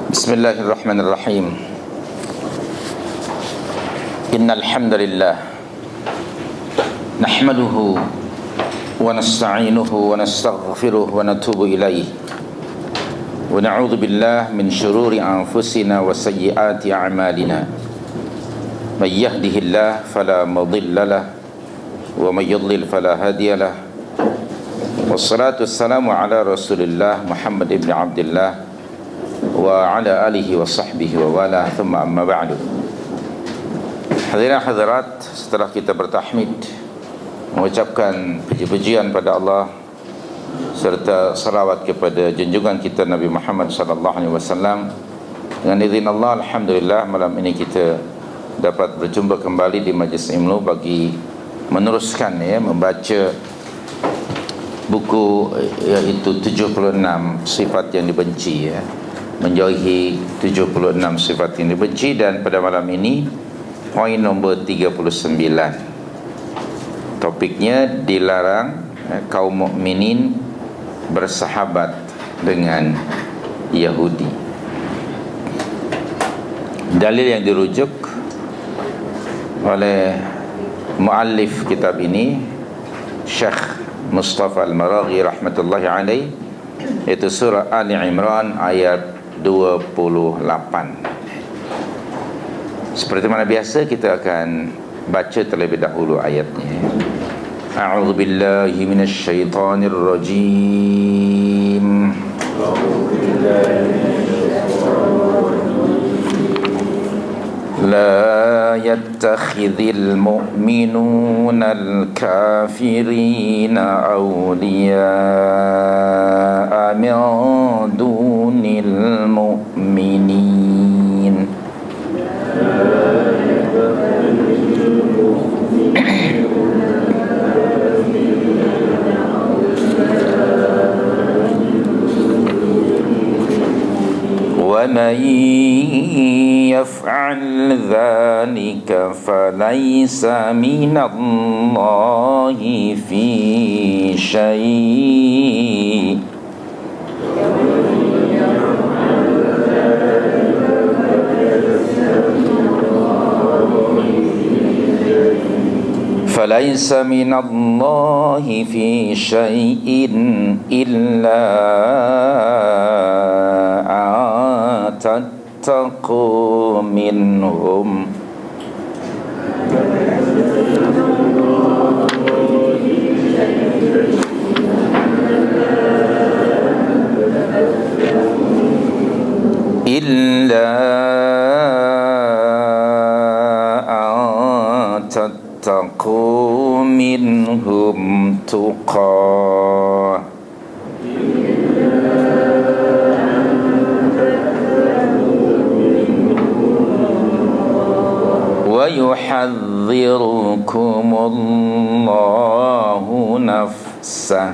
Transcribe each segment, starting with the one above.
Bismillahirrahmanirrahim. Innal hamdalillah nahmaduhu wa nasta'inuhu wa nastaghfiruh wa natubu ilaih wa na'udzu billahi min shururi anfusina wa sayyiati a'malina. May yahdihillahu fala mudilla lahu wa may yudlil fala hadiya lahu. Wassalatu wassalamu ala Rasulillah Muhammad ibn Abdullah wa ala alihi wa sahbihi wa wala, thumma amma ba'du. Hadirin hadirat, setelah kita bertahmid, mengucapkan puji-pujian pada Allah serta salawat kepada junjungan kita Nabi Muhammad sallallahu alaihi wasallam, dengan izin Allah, alhamdulillah, malam ini kita dapat berjumpa kembali di majlis ilmu bagi meneruskan membaca buku, iaitu 76 sifat yang dibenci, menjauhi 76 sifat yang dibenci. Dan pada malam ini poin nombor 39, topiknya dilarang kaum mukminin bersahabat dengan Yahudi. Dalil yang dirujuk oleh muallif kitab ini, Syekh Mustafa Al-Maraghi rahmatullahi alaih, itu surah Ali Imran ayat 28. Seperti mana biasa, kita akan baca terlebih dahulu ayatnya. A'udzu billahi minasy syaithanir rajim. La yattakhidhil mu'minuna al-kafirina awliya'a min dunil mu'minin. وَمَنْ يَفْعَلْ ذَلِكَ فَلَيْسَ مِنَ اللَّهِ فِي شَيْءٍ فَلَيْسَ مِنَ اللَّهِ فِي شَيْءٍ إِلَّا تتقوا منهم إلا أن تتقوا منهم تقاه ويحذركم الله نفسه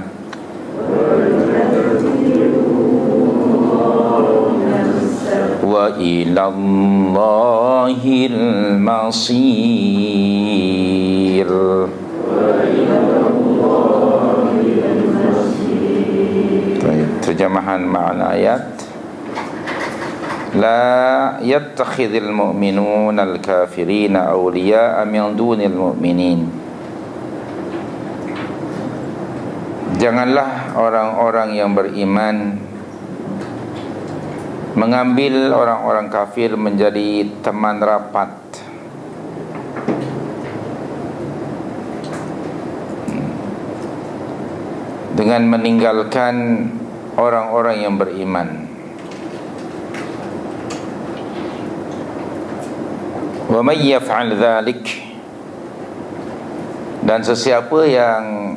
وإلى الله المصير. Terjemahan makna ayat: La yattakhidhil mu'minuna al-kafirina awliya'a min dunil mu'minin. Janganlah orang-orang yang beriman mengambil orang-orang kafir menjadi teman rapat. Dengan meninggalkan orang-orang yang beriman. Wa may yaf'al dzalik, dan sesiapa yang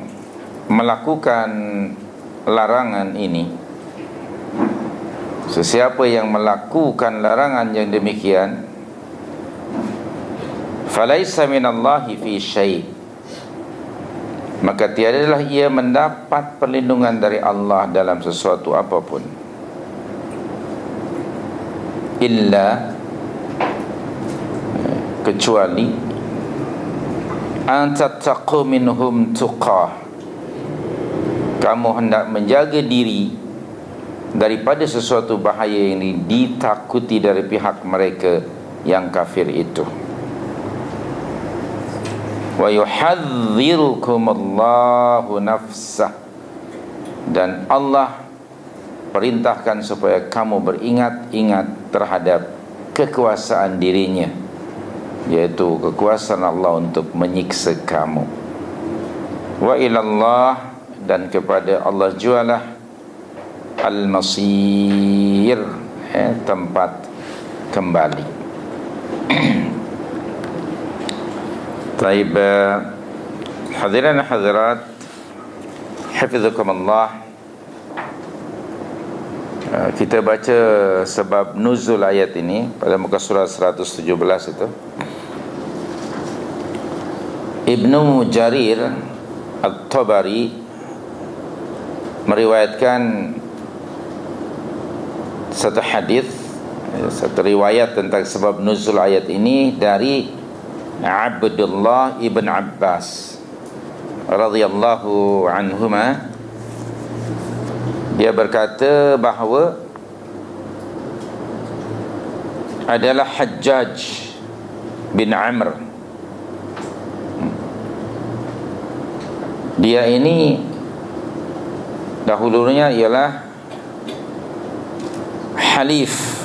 melakukan larangan ini, sesiapa yang melakukan larangan yang demikian, falaisa minallahi fi syai', maka tiadalah ia mendapat perlindungan dari Allah dalam sesuatu apapun, illa, kecuali antattaqu minhum tuqah, kamu hendak menjaga diri daripada sesuatu bahaya yang ditakuti dari pihak mereka yang kafir itu. Wa yuhadzirukumullahu nafsah, dan Allah perintahkan supaya kamu beringat-ingat terhadap kekuasaan dirinya, yaitu kekuasaan Allah untuk menyiksa kamu. Wa ilallah, dan kepada Allah jualah al-masir, tempat kembali. Taib, hadirin hadirat, hafizakumullah. Kita baca sebab nuzul ayat ini pada muka surat 117 itu. Ibnu Jarir At-Tabari meriwayatkan satu hadis, satu riwayat tentang sebab nuzul ayat ini dari Abdullah ibn Abbas radhiyallahu anhuma. Dia berkata bahawa adalah Hajjaj bin Amr. Dia ini dahulunya ialah halif,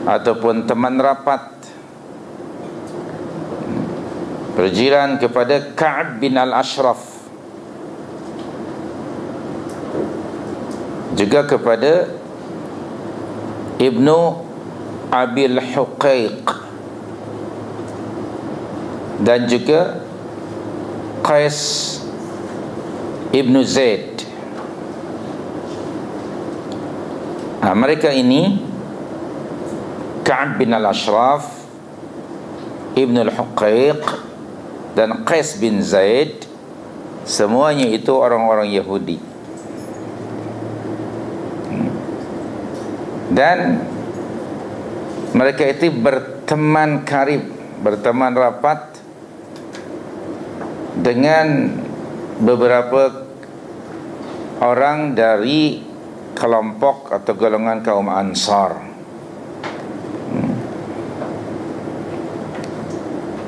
ataupun teman rapat, berjiran kepada Ka'ab bin Al-Ashraf, juga kepada Ibnu Abil Huqaiq, dan juga Qais Ibnu Zaid. Mereka ini, Ka'ab bin Al-Ashraf, Ibnu Al-Huqaiq, dan Qais bin Zaid, semuanya itu orang-orang Yahudi. Dan mereka itu berteman karib, berteman rapat dengan beberapa orang dari kelompok atau golongan kaum Ansar.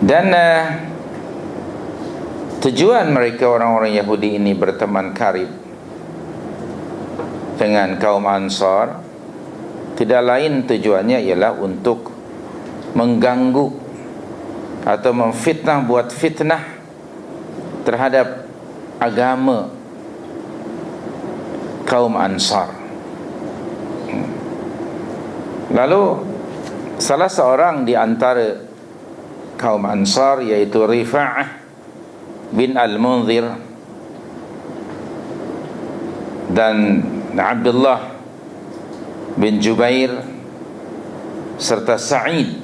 Dan tujuan mereka orang-orang Yahudi ini berteman karib dengan kaum Ansar tidak lain tujuannya ialah untuk mengganggu atau memfitnah, buat fitnah terhadap agama kaum Ansar. Lalu salah seorang di antara kaum Ansar, yaitu Rifa'ah bin Al-Munzir dan Abdullah bin Jubair serta Sa'id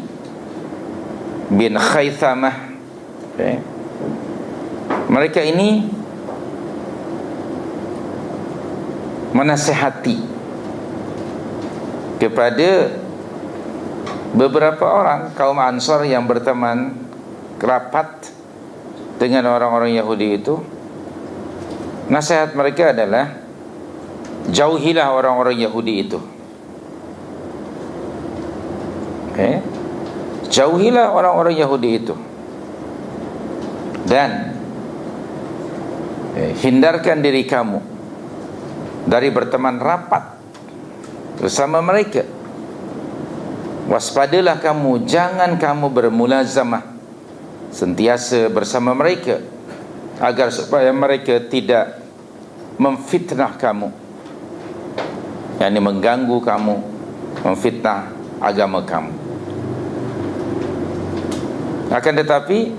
bin Khaythamah, mereka ini menasihati kepada beberapa orang kaum Ansar yang berteman rapat dengan orang-orang Yahudi itu. Nasihat mereka adalah, jauhilah orang-orang Yahudi itu. Jauhilah orang-orang Yahudi itu, dan hindarkan diri kamu dari berteman rapat bersama mereka. Waspadalah kamu, jangan kamu bermulazamah sentiasa bersama mereka, agar supaya mereka tidak memfitnah kamu, yakni mengganggu kamu, memfitnah agama kamu. Akan tetapi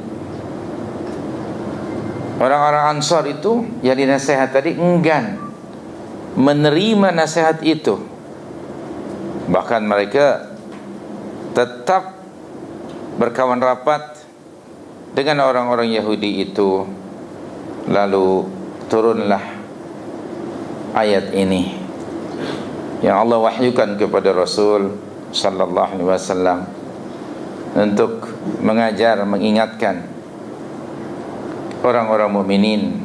orang-orang Ansar itu yang dinasihat tadi enggan menerima nasihat itu. Bahkan mereka tetap berkawan rapat dengan orang-orang Yahudi itu. Lalu turunlah ayat ini yang Allah wahyukan kepada Rasul sallallahu alaihi wasallam untuk mengajar, mengingatkan orang-orang mukminin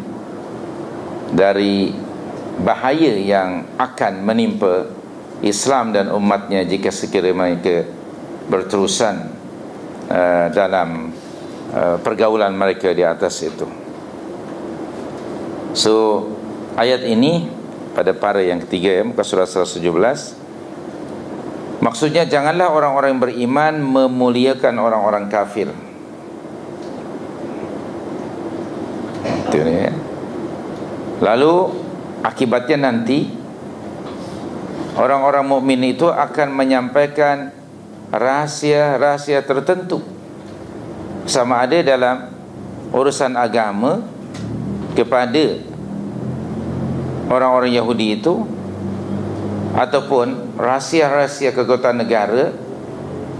dari bahaya yang akan menimpa Islam dan umatnya jika sekiranya mereka berterusan dalam pergaulan mereka di atas itu. So ayat ini pada para yang ketiga, muka surat 117, maksudnya janganlah orang-orang yang beriman memuliakan orang-orang kafir. Itu ni ya. Lalu akibatnya nanti orang-orang mukmin itu akan menyampaikan rahsia-rahsia tertentu, sama ada dalam urusan agama kepada orang-orang Yahudi itu, ataupun rahsia-rahsia kekuatan negara,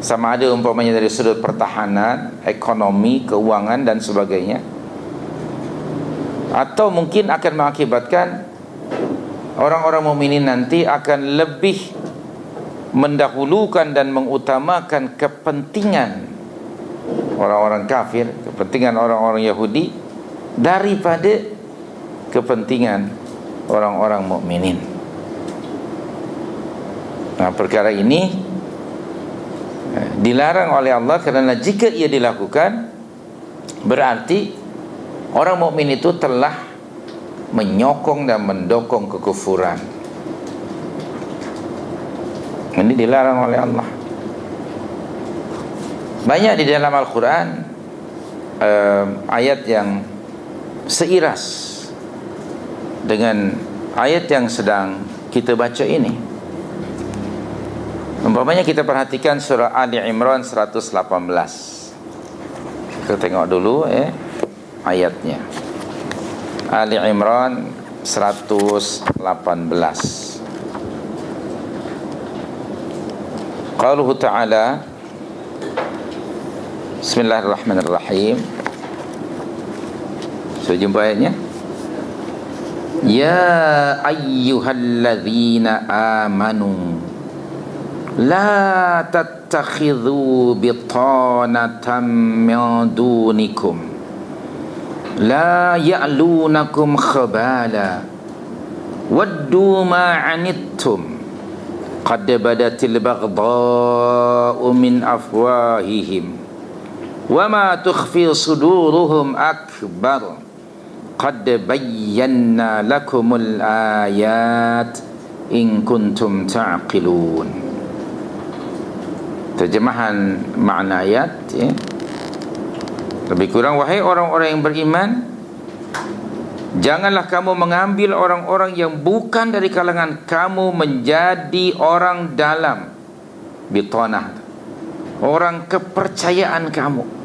sama ada umpamanya dari sudut pertahanan, ekonomi, keuangan dan sebagainya, atau mungkin akan mengakibatkan orang-orang mukminin nanti akan lebih mendahulukan dan mengutamakan kepentingan orang-orang kafir, kepentingan orang-orang Yahudi daripada kepentingan orang-orang mukminin. Nah, perkara ini dilarang oleh Allah kerana jika ia dilakukan berarti orang mukmin itu telah menyokong dan mendukung kekufuran. Ini dilarang oleh Allah. Banyak di dalam Al-Quran ayat yang seiras dengan ayat yang sedang kita baca ini. Umpamanya kita perhatikan surah Ali Imran 118. Kita tengok dulu ayatnya. Ali Imran 118. Qauluhu ta'ala, Bismillahirrahmanirrahim. Sudah jumpa ayatnya? Ya ayyuhalladzina amanu la tattakhidhu bitanatan min dunikum la ya'lunakum khabala waddu ma 'anittum qad badatil baghdha'u min afwahihim wa ma tukhfi suduruhum akbar qad bayyana lakumul ayat in kuntum ta'qilun. Terjemahan makna ayat lebih kurang, wahai orang-orang yang beriman, janganlah kamu mengambil orang-orang yang bukan dari kalangan kamu menjadi orang dalam, bitanah, orang kepercayaan kamu.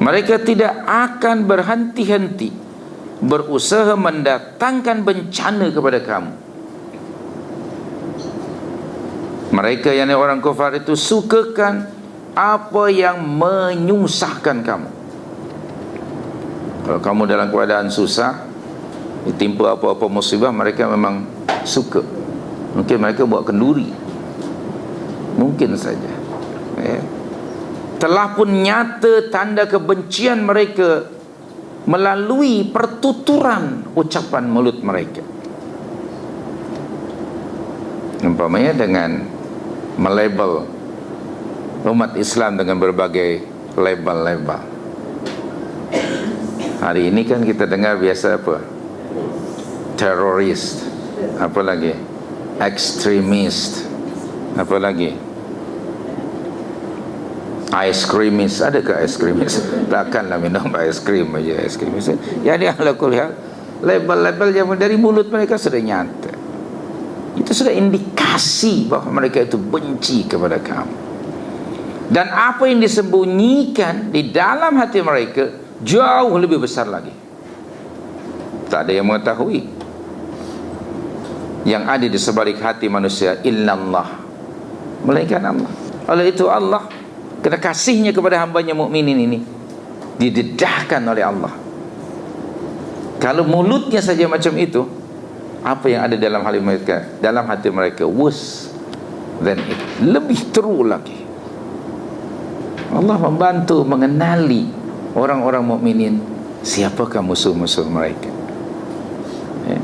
Mereka tidak akan berhenti-henti berusaha mendatangkan bencana kepada kamu. Mereka yang orang kafir itu sukakan apa yang menyusahkan kamu. Kalau kamu dalam keadaan susah, ditimpa apa-apa musibah, mereka memang suka. Mungkin mereka buat kenduri, mungkin saja telah pun nyata tanda kebencian mereka melalui pertuturan ucapan mulut mereka. Umpamanya dengan melabel umat Islam dengan berbagai label-label. Hari ini kan kita dengar biasa apa? Teroris, apa lagi? Ekstremis, apa lagi? Ice creamis. Adakah ice creamis? Takkanlah minum ice cream aja ice creamis. Jadi ala kulli hal, label-label yang dari mulut mereka sudah nyata. Itu sudah indikasi bahawa mereka itu benci kepada kamu. Dan apa yang disembunyikan di dalam hati mereka jauh lebih besar lagi. Tak ada yang mengetahui yang ada di sebalik hati manusia illallah, melainkan Allah. Oleh itu Allah, kerana kasihnya kepada hambanya mukminin ini didedahkan oleh Allah. Kalau mulutnya saja macam itu, apa yang ada dalam hati mereka, dalam hati mereka, worse than it, lebih teruk lagi. Allah membantu mengenali orang-orang mukminin siapakah musuh-musuh mereka. Ya.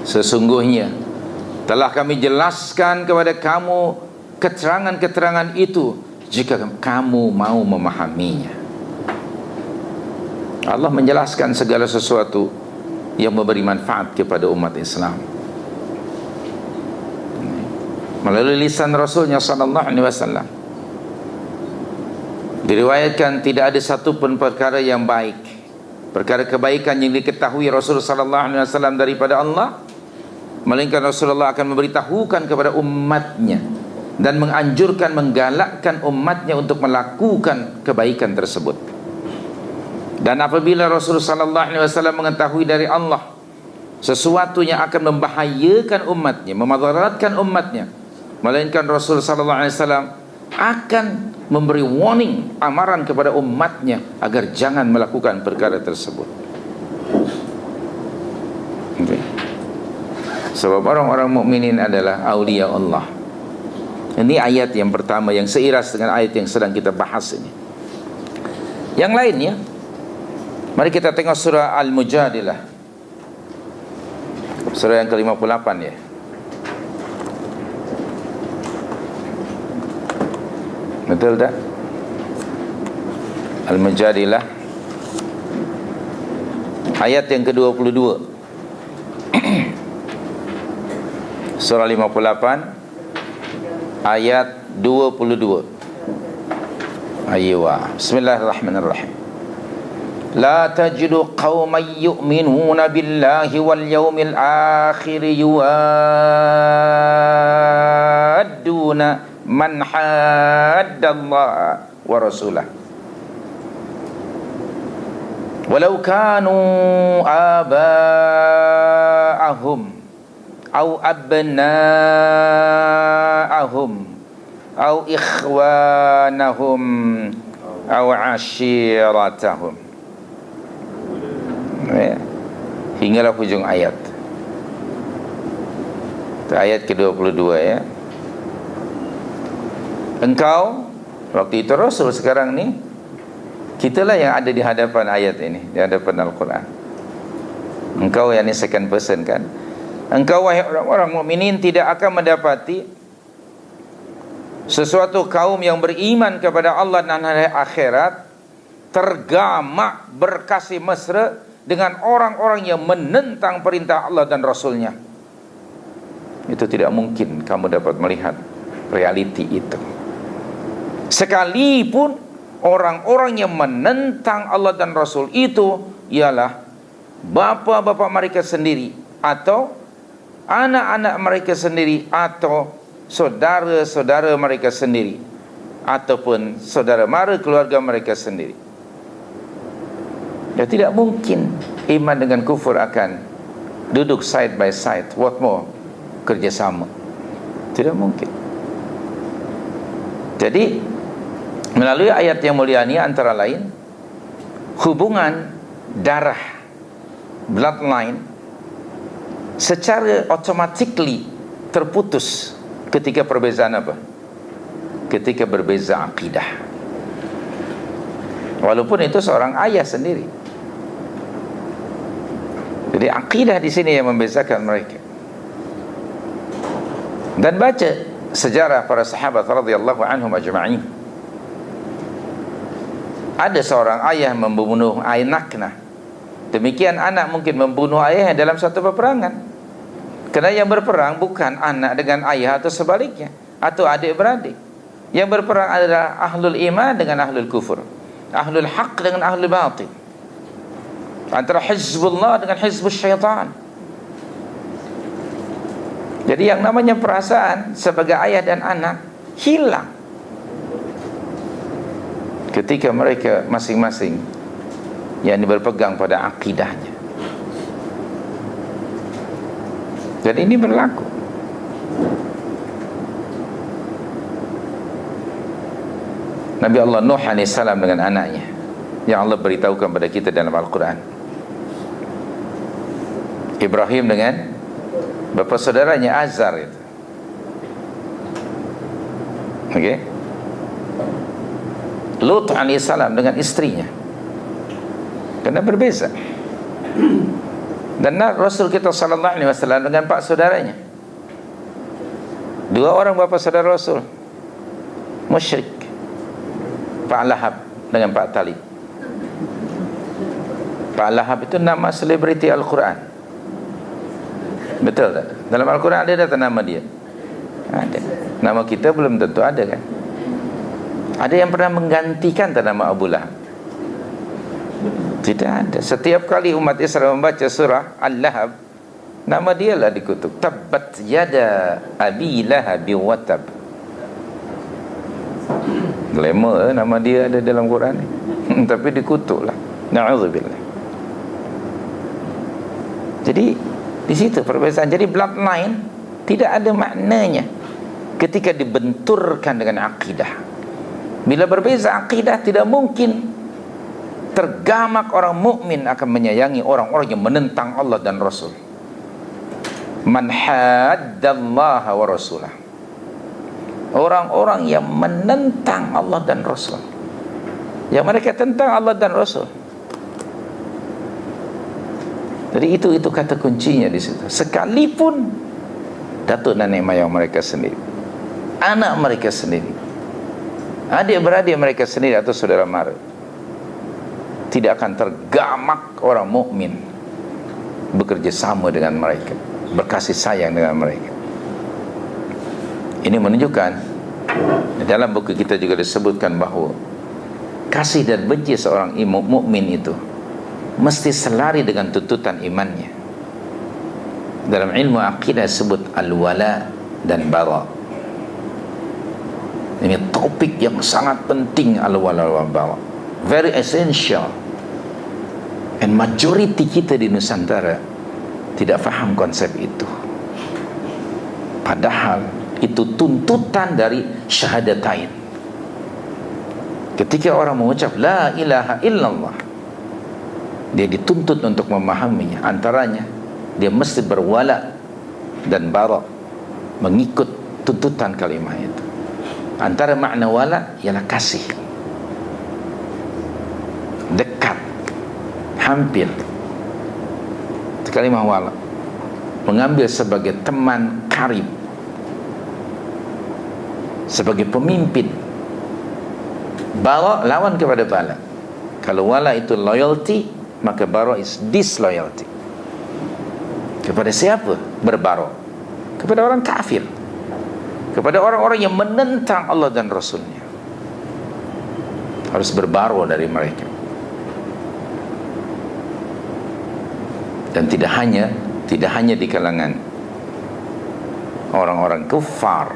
Sesungguhnya telah kami jelaskan kepada kamu keterangan-keterangan itu jika kamu mau memahaminya. Allah menjelaskan segala sesuatu yang memberi manfaat kepada umat Islam melalui lisan Rasulnya sallallahu alaihi wasallam. Diriwayatkan tidak ada satu pun perkara yang baik, perkara kebaikan yang diketahui Rasulullah sallallahu alaihi wasallam daripada Allah, melainkan Rasulullah akan memberitahukan kepada umatnya dan menganjurkan, menggalakkan umatnya untuk melakukan kebaikan tersebut. Dan apabila Rasulullah sallallahu alaihi wasallam mengetahui dari Allah sesuatu yang akan membahayakan umatnya, memadaratkan umatnya, melainkan Rasulullah sallallahu alaihi wasallam akan memberi warning, amaran kepada umatnya agar jangan melakukan perkara tersebut. Okay. Sebab orang-orang mukminin adalah aulia Allah. Ini ayat yang pertama yang seiras dengan ayat yang sedang kita bahas ini. Yang lainnya, mari kita tengok surah Al-Mujadilah, surah yang ke-58 ya. Betul tak? Al-Mujadilah ayat yang ke-22. Surah 58 ayat 22. Aywa. Bismillahirrahmanirrahim. La tajidu qauman yu'minuna billahi wal yawmil akhir yuwadduna man haddallaha wa rasulah walau kanu aba'ahum aw abna'ahum aw ikhwanahum aw ashiratahum. Hinggalah hujung ayat. Itu ayat ke-22 ya. Engkau, waktu itu Rasul, sekarang ni kitalah yang ada di hadapan ayat ini, di hadapan Al-Quran. Engkau yang ini second person kan. Engkau wahai orang-orang mukminin tidak akan mendapati sesuatu kaum yang beriman kepada Allah dan hari akhirat tergamak berkasih mesra dengan orang-orang yang menentang perintah Allah dan Rasulnya. Itu tidak mungkin kamu dapat melihat realiti itu. Sekalipun orang-orang yang menentang Allah dan Rasul itu ialah bapa-bapa mereka sendiri, atau anak-anak mereka sendiri, atau saudara-saudara mereka sendiri, ataupun saudara mara keluarga mereka sendiri. Ya, tidak mungkin iman dengan kufur akan duduk side by side, what more kerjasama. Tidak mungkin. Jadi melalui ayat yang mulia ini antara lain hubungan darah, bloodline, secara automatically terputus ketika perbezaan apa? Ketika berbeza akidah. Walaupun itu seorang ayah sendiri. Jadi akidah di sini yang membezakan mereka. Dan baca sejarah para sahabat radhiyallahu anhum ajma'in. Ada seorang ayah membunuh anaknya. Demikian anak mungkin membunuh ayahnya dalam satu peperangan. Kerana yang berperang bukan anak dengan ayah atau sebaliknya, atau adik-beradik. Yang berperang adalah ahlul iman dengan ahlul kufur, ahlul haq dengan ahlul batil, antara hizbullah dengan hizbus syaitan. Jadi yang namanya perasaan sebagai ayah dan anak hilang ketika mereka masing-masing yang berpegang pada akidahnya. Dan ini berlaku. Nabi Allah Nuh AS dengan anaknya yang Allah beritahukan kepada kita dalam Al-Quran. Ibrahim dengan bapa saudaranya Azar itu. Okey. Lut AS dengan istrinya. Kerana berbeza. Dan Rasul kita sallallahu alaihi wasallam dengan pak saudaranya, dua orang bapa saudara Rasul, musyrik, Pak Lahab dengan Pak Talib. Pak Lahab itu nama selebriti Al-Quran. Betul tak? Dalam Al-Quran ada datang nama dia? Ada. Nama kita belum tentu ada kan? Ada yang pernah menggantikan nama Abu Lahab? Tidak ada. Setiap kali umat Islam membaca surah Al-Lahab, nama dia lah dikutuk. Tabbat yada abi lahab wa tab. Glamour nama dia ada dalam Quran ni. Tapi dikutuklah. Na'udzubillah. Jadi di situ perbezaan. Jadi bloodline tidak ada maknanya ketika dibenturkan dengan akidah. Bila berbeza akidah, tidak mungkin tergamak orang mukmin akan menyayangi orang-orang yang menentang Allah dan Rasul. Man haddallaha wa rasulah. Orang-orang yang menentang Allah dan Rasul, yang mereka tentang Allah dan Rasul. Jadi itu kata kuncinya di situ. Sekalipun datuk nenek moyang mereka sendiri, anak mereka sendiri, adik-beradik mereka sendiri atau saudara mara, tidak akan tergamak orang mukmin bekerja sama dengan mereka, berkasih sayang dengan mereka. Ini menunjukkan, dalam buku kita juga disebutkan bahawa kasih dan benci seorang mukmin itu mesti selari dengan tuntutan imannya. Dalam ilmu akidah disebut al-wala dan bara. Ini topik yang sangat penting, al-wala wal bara, very essential. And majority kita di Nusantara tidak faham konsep itu. Padahal itu tuntutan dari syahadatain. Ketika orang mengucap la ilaha illallah, dia dituntut untuk memahaminya. Antaranya, dia mesti berwala dan bara, mengikut tuntutan kalimah itu. Antara makna wala ialah kasih, dekat, hampir. Kalimah wala mengambil sebagai teman karib, sebagai pemimpin. Bara lawan kepada bala. Kalau wala itu loyalty, maka bara is disloyalty. Kepada siapa berbara? Kepada orang kafir, kepada orang-orang yang menentang Allah dan Rasulnya, harus berbara dari mereka. Dan tidak hanya di kalangan orang-orang kufar,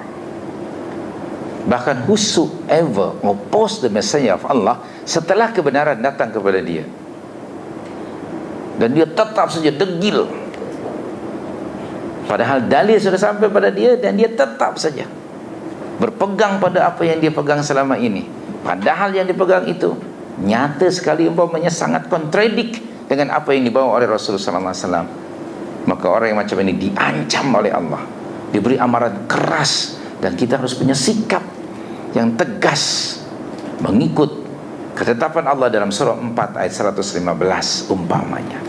bahkan whosoever oppose the Messiah of Allah setelah kebenaran datang kepada dia, dan dia tetap saja degil, padahal dalil sudah sampai pada dia, dan dia tetap saja berpegang pada apa yang dia pegang selama ini, padahal yang dipegang itu nyata sekali, umpamanya sangat kontradik dengan apa yang dibawa oleh Rasulullah SAW. Maka orang yang macam ini diancam oleh Allah, diberi amaran keras, dan kita harus punya sikap yang tegas mengikut ketetapan Allah dalam surah 4 ayat 115 umpamanya.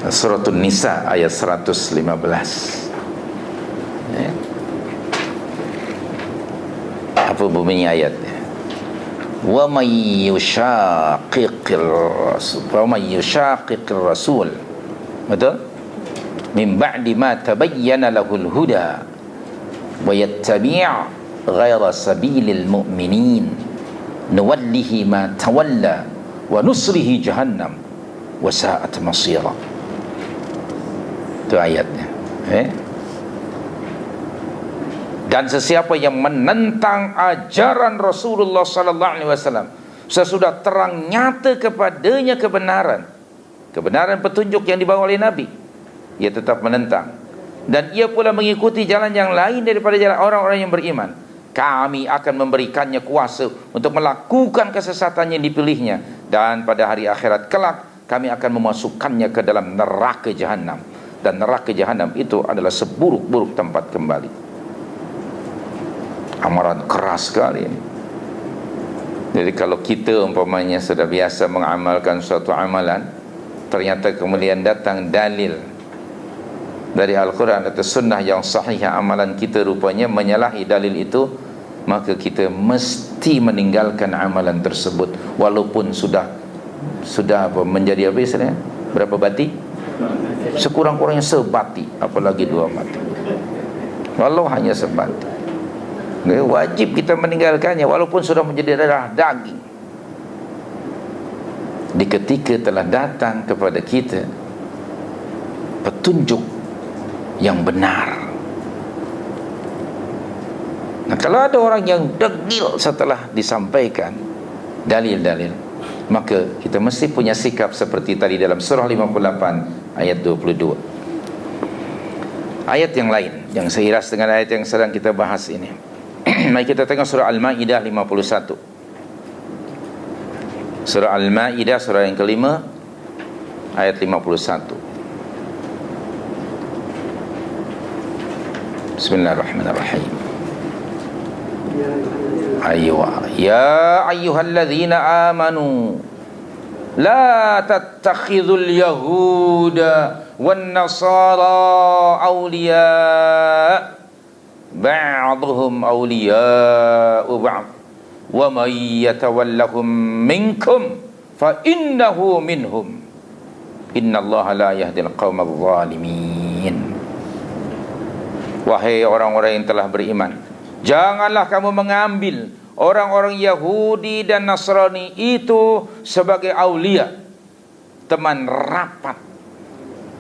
Surah An-Nisa ayat 115. Ya. Apa bunyi ayatnya? Wa may yushaqiqir rasul, betul? Min ba'di ma tabayyana lahul huda wa yattabi' ghayra sabilil mu'minin nuwallihi ma tawalla wa nusrihi jahannam wa sa'at masira. Itu ayatnya. Dan sesiapa yang menentang ajaran Rasulullah sallallahu alaihi wasallam sesudah terang nyata kepadanya kebenaran petunjuk yang dibawa oleh Nabi, ia tetap menentang, dan ia pula mengikuti jalan yang lain daripada jalan orang-orang yang beriman, kami akan memberikannya kuasa untuk melakukan kesesatan yang dipilihnya, dan pada hari akhirat kelak kami akan memasukkannya ke dalam neraka jahanam, dan neraka jahanam itu adalah seburuk-buruk tempat kembali. Amaran keras sekali ini. Jadi kalau kita umpamanya sudah biasa mengamalkan suatu amalan, ternyata kemudian datang dalil dari Al-Quran atau Sunnah yang sahih, amalan kita rupanya menyalahi dalil itu, maka kita mesti meninggalkan amalan tersebut, walaupun sudah menjadi apa istilahnya? Berapa bati? Sekurang-kurangnya sebati, apalagi 2 bati. Walau hanya sebati, wajib kita meninggalkannya walaupun sudah menjadi darah daging. Di ketika telah datang kepada kita petunjuk yang benar. Nah, kalau ada orang yang degil setelah disampaikan dalil-dalil, maka kita mesti punya sikap seperti tadi dalam surah 58 ayat 22. Ayat yang lain yang seiras dengan ayat yang sedang kita bahas ini. Mari kita tengok surah Al-Ma'idah 51. Surah Al-Ma'idah, surah yang kelima, ayat 51. Bismillahirrahmanirrahim. Ya ayyuhalladzina amanu la tattakhidhul yahuda wan nasara awliya ba'dhum awliya'u ba'd wa man yatawallahum minkum fa innahu minhum innallaha la yahdil qaumadh dhalimin. Wahai orang-orang yang telah beriman, janganlah kamu mengambil orang-orang Yahudi dan Nasrani itu sebagai aulia, teman rapat,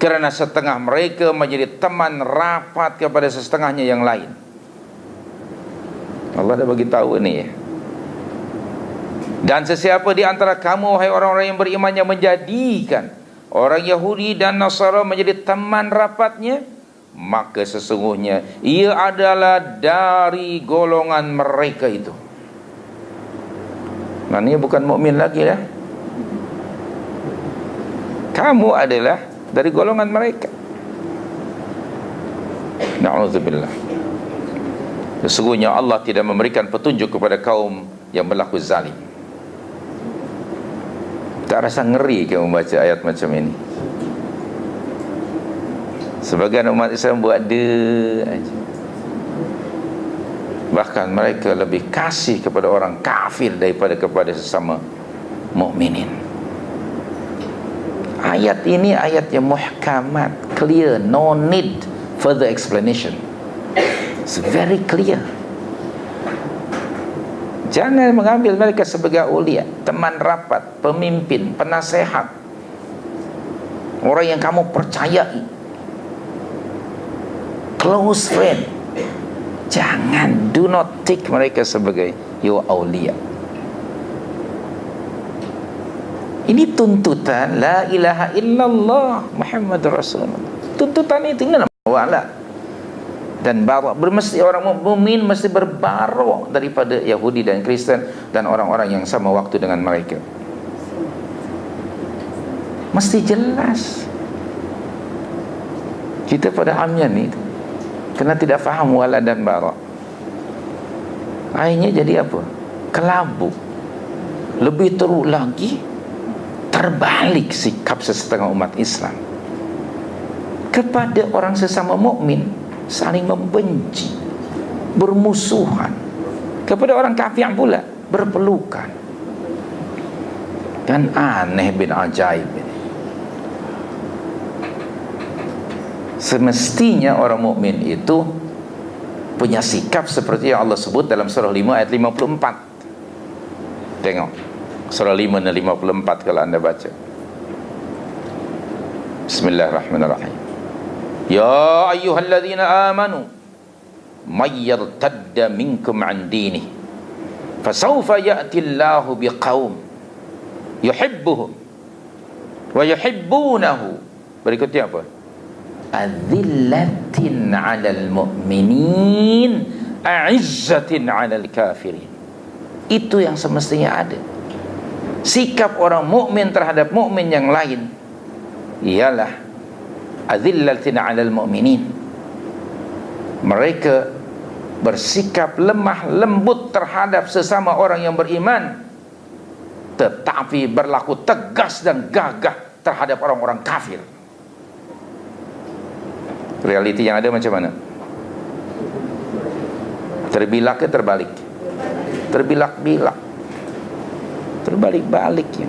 kerana setengah mereka menjadi teman rapat kepada setengahnya yang lain. Allah dah bagi tahu ini ya. Dan sesiapa di antara kamu, wahai orang-orang yang beriman, yang menjadikan orang Yahudi dan Nasara menjadi teman rapatnya, maka sesungguhnya ia adalah dari golongan mereka itu. Nah, ini bukan mukmin lagi dah. Kamu adalah dari golongan mereka. Na'udzubillah. Sesungguhnya Allah tidak memberikan petunjuk kepada kaum yang berlaku zalim. Tak rasa ngeri kamu baca ayat macam ini? Sebagian umat Islam buat aja. Bahkan mereka lebih kasih kepada orang kafir daripada kepada sesama mukminin. Ayat ini ayat yang muhkamat, clear, no need further explanation. It's very clear. Jangan mengambil mereka sebagai aulia, teman rapat, pemimpin, penasehat, orang yang kamu percayai, close friend. Jangan, do not take mereka sebagai your aulia. Ini tuntutan la ilaha illallah Muhammadur Rasulullah. Tuntutan itu nama wala dan bara. Bermesti orang mukmin mesti berbarok daripada Yahudi dan Kristen dan orang-orang yang sama waktu dengan mereka. Mesti jelas. Kita pada amnya ni kerana tidak faham wala dan bara, akhirnya jadi apa? Kelabu. Lebih teruk lagi, terbalik sikap sesetengah umat Islam kepada orang sesama mukmin, saling membenci, bermusuhan. Kepada orang kafir pula berpelukan. Kan aneh bin ajaib. Semestinya orang mukmin itu punya sikap seperti yang Allah sebut dalam surah 5 ayat 54. Tengok surah 5 dan 54 kalau anda baca. Bismillahirrahmanirrahim. Ya ayyuhalladzina amanu may yartadda minkum an dinihi fasawfa ya'ti Allahu biqaum yuhibbuhum wa yuhibbunahu. Berikutnya apa? Adzillatin 'alal mu'minin a'izzatin 'alal kafirin. Itu yang semestinya ada. Sikap orang mukmin terhadap mukmin yang lain ialah adzillatin 'alal mu'minin. Mereka bersikap lemah lembut terhadap sesama orang yang beriman, tetapi berlaku tegas dan gagah terhadap orang-orang kafir. Realiti yang ada macam mana? Terbilak ke terbalik? Terbilak-bilak, terbalik-balik ya.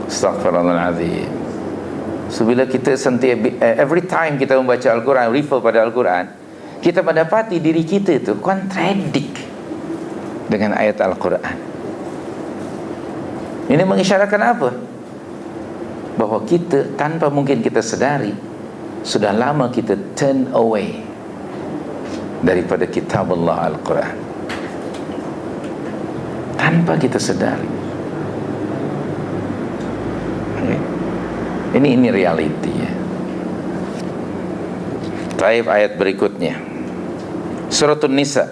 Astaghfirullahaladzim. So bila kita every time kita membaca Al-Quran, refer pada Al-Quran, kita mendapati diri kita itu kontradik dengan ayat Al-Quran. Ini mengisyaratkan apa? Bahawa kita tanpa mungkin kita sedari, sudah lama kita turn away daripada kitab Allah Al-Quran, tanpa kita sedari. Ini realiti ya. Taib ayat berikutnya, Surah An-Nisa.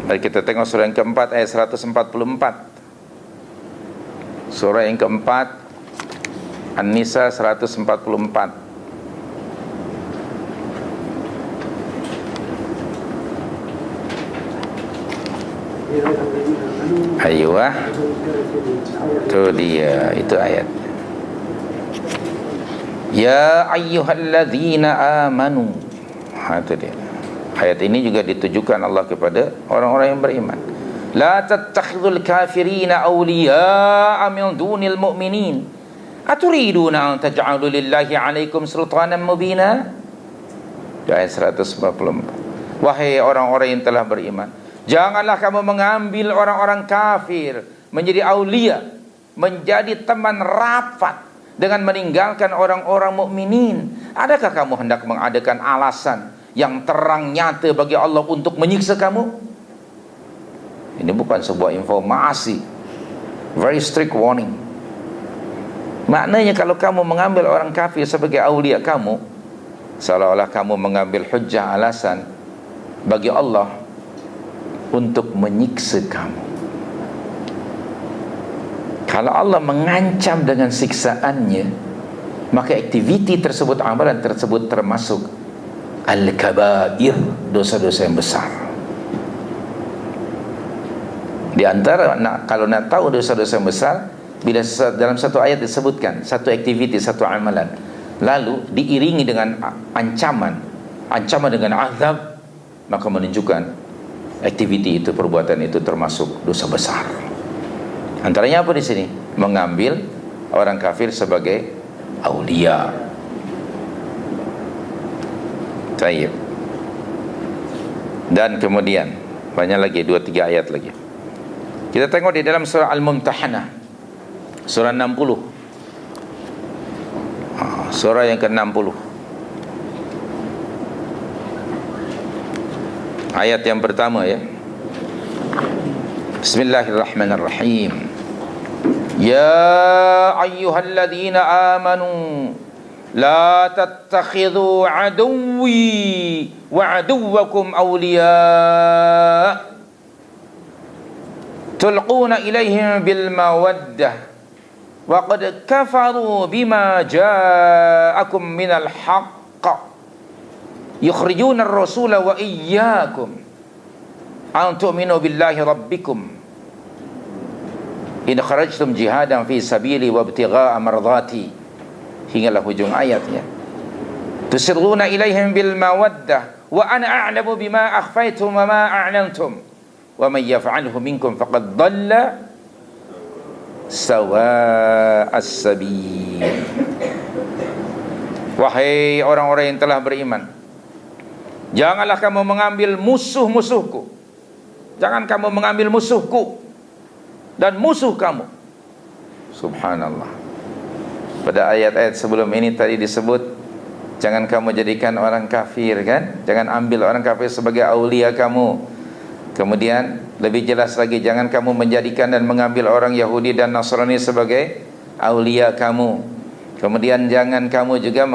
Mari kita tengok surah yang keempat ayat 144. Surah yang keempat An-Nisa 144. Ayuh, itu dia, itu ayat. Ya ayyuhalladzina amanu. Itu dia. Ayat ini juga ditujukan Allah kepada orang-orang yang beriman. La tattakhidhul kafirina awliya'a min dunil mu'minin. Aturiduna an taj'alu lillahi 'alaikum sultanan mubina. Ayat 144. Wahai orang-orang yang telah beriman, janganlah kamu mengambil orang-orang kafir menjadi aulia, menjadi teman rapat dengan meninggalkan orang-orang mukminin. Adakah kamu hendak mengadakan alasan yang terang nyata bagi Allah untuk menyiksa kamu? Ini bukan sebuah informasi, very strict warning. Maknanya kalau kamu mengambil orang kafir sebagai aulia kamu, seolah-olah kamu mengambil hujjah alasan bagi Allah untuk menyiksa kamu. Kalau Allah mengancam dengan siksaannya, maka aktiviti tersebut, amalan tersebut termasuk al-kabair, dosa-dosa yang besar. Di antara kalau nak tahu dosa-dosa yang besar, bila dalam satu ayat disebutkan satu aktiviti, satu amalan, lalu diiringi dengan ancaman dengan azab, maka menunjukkan aktiviti itu, perbuatan itu termasuk dosa besar. Antaranya apa di sini? Mengambil orang kafir sebagai aulia. Tayyib. Dan kemudian banyak lagi, 2-3 ayat lagi. Kita tengok di dalam surah Al-Mumtahanah, surah 60. Surah yang ke-60. Ayat yang pertama ya. Bismillahirrahmanirrahim. Ya ayyuhalladzina amanu la tattakhidhu aduwwi wa aduwwakum awliya tulquna ilaihim bil mawaddah wa qad kafaru bima ja'akum minal haqq yukhrijuna ar-rasula wa iyyakum an tu'minu billahi rabbikum in kharajtum jihadan fi sabili wa ibtigha'a mardhati, hinggalah hujung ayatnya. Tusirruna ilaihim bil mawaddah wa ana a'lamu bima akhfaytum wa ma a'lantum wa man yaf'alhu minkum faqad dhalla sawa'as sabil. Wahai orang-orang yang telah beriman, janganlah kamu mengambil musuh-musuhku. Jangan kamu mengambil musuhku dan musuh kamu. Subhanallah. Pada ayat-ayat sebelum ini tadi disebut jangan kamu jadikan orang kafir kan? Jangan ambil orang kafir sebagai aulia kamu. Kemudian lebih jelas lagi, jangan kamu menjadikan dan mengambil orang Yahudi dan Nasrani sebagai aulia kamu. Kemudian jangan kamu juga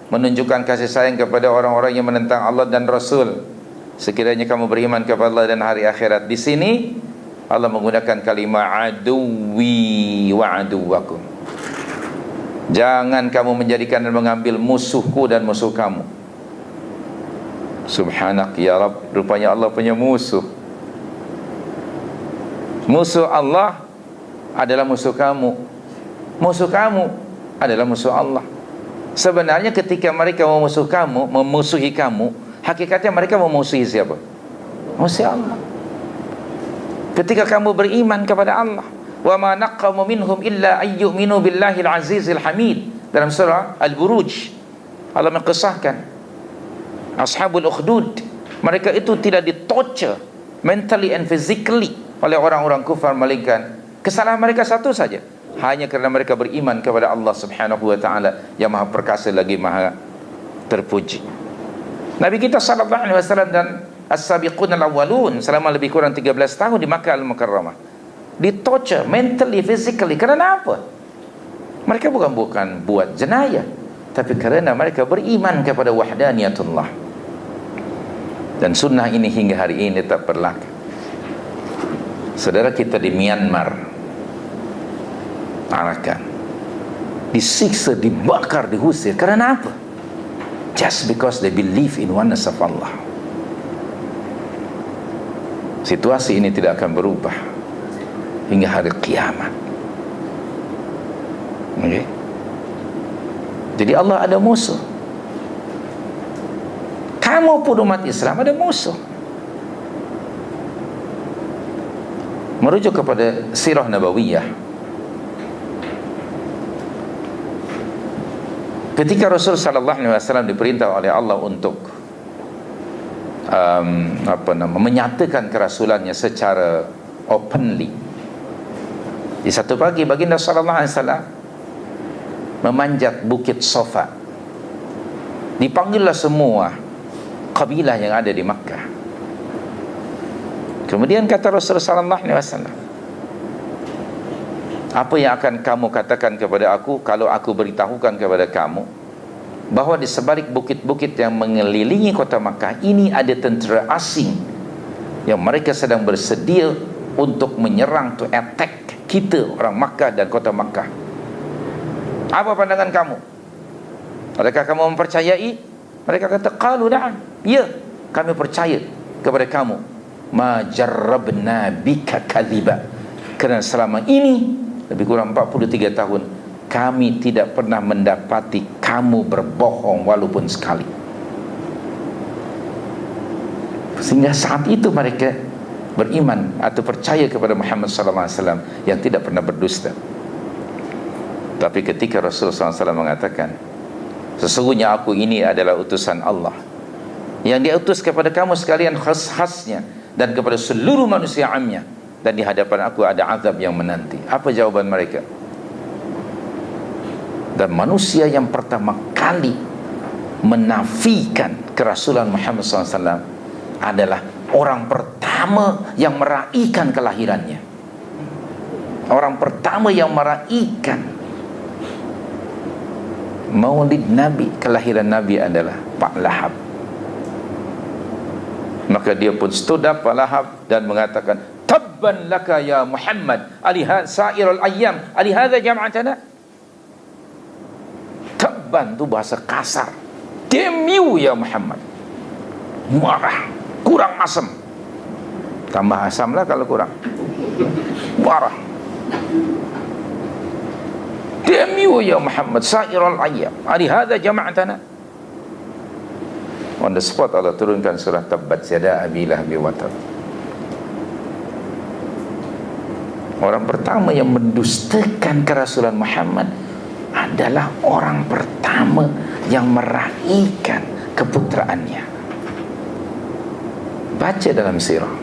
menunjukkan kasih sayang kepada orang-orang yang menentang Allah dan Rasul, sekiranya kamu beriman kepada Allah dan hari akhirat. Di sini Allah menggunakan kalimat aduwi wa aduwakum. Jangan kamu menjadikan dan mengambil musuhku dan musuh kamu. Subhanak ya Rabb, rupanya Allah punya musuh. Musuh Allah adalah musuh kamu, musuh kamu adalah musuh Allah. Sebenarnya ketika mereka memusuhi kamu, hakikatnya mereka memusuhi siapa? Musuh Allah. Ketika kamu beriman kepada Allah, wa ma naqamu minhum illa ay yu'minu billahil azizil hamid, dalam surah Al-Buruj Allah mengisahkan Ashabul Ukhdud, mereka itu tidak ditorture mentally and physically oleh orang-orang kufar, melainkan kesalahan mereka satu saja, hanya kerana mereka beriman kepada Allah Subhanahu wa taala yang Maha Perkasa lagi Maha Terpuji. Nabi kita sallallahu alaihi wasallam dan as-sabiqun al-awwalun selama lebih kurang 13 tahun di Makkah Al-Mukarramah ditorture mentally, physically. Kerana apa? Mereka bukan buat jenayah, tapi kerana mereka beriman kepada wahdaniyatullah. Dan sunnah ini hingga hari ini tetap berlaku. Saudara kita di Myanmar, Arakan, disiksa, dibakar, diusir. Kerana apa? Just because they believe in oneness of Allah. Situasi ini tidak akan berubah hingga hari kiamat. Okay? Jadi Allah ada musuh. Kamu pun umat Islam ada musuh. Merujuk kepada sirah nabawiyah, ketika Rasul sallallahu alaihi wasallam diperintah oleh Allah untuk menyatakan kerasulannya secara openly, di satu pagi baginda sallallahu alaihi wasallam memanjat bukit Safa. Dipanggillah semua kabilah yang ada di Makkah. Kemudian kata Rasulullah sallallahu alaihi wasallam, apa yang akan kamu katakan kepada aku kalau aku beritahukan kepada kamu bahawa di sebalik bukit-bukit yang mengelilingi kota Makkah ini ada tentera asing yang mereka sedang bersedia untuk menyerang, to attack kita orang Makkah dan kota Makkah. Apa pandangan kamu? Adakah kamu mempercayai? Mereka kata, qalu na'am, ya, kami percaya kepada kamu. Ma jarrabna bika kadhiba, kerana selama ini lebih kurang 43 tahun kami tidak pernah mendapati kamu berbohong walaupun sekali. Sehingga saat itu mereka beriman atau percaya kepada Muhammad sallallahu alaihi wasallam yang tidak pernah berdusta. Tapi ketika Rasulullah SAW mengatakan, sesungguhnya aku ini adalah utusan Allah yang diutus kepada kamu sekalian khas-khasnya dan kepada seluruh manusia amnya, dan di hadapan aku ada azab yang menanti. Apa jawaban mereka? Dan manusia yang pertama kali menafikan kerasulan Muhammad SAW adalah orang pertama yang meraihkan kelahirannya. Orang pertama yang meraihkan maulid Nabi, kelahiran Nabi adalah Pak Lahab. Maka dia pun stood up Pak Lahab dan mengatakan, tabban laka ya Muhammad alihad sa'irul ayyam alihadha jam'atana. Tabban tu bahasa kasar. Damn you ya Muhammad. Marah, kurang asam. Tambah asam lah kalau kurang. Marah. Damn you ya Muhammad sa'irul ayyam alihadha jam'atana. On the spot Allah turunkan surah Tabbat yada Abi Lahab wa tab. Orang pertama yang mendustakan kerasulan Muhammad adalah orang pertama yang meraihkan keputraannya. Baca dalam sirah,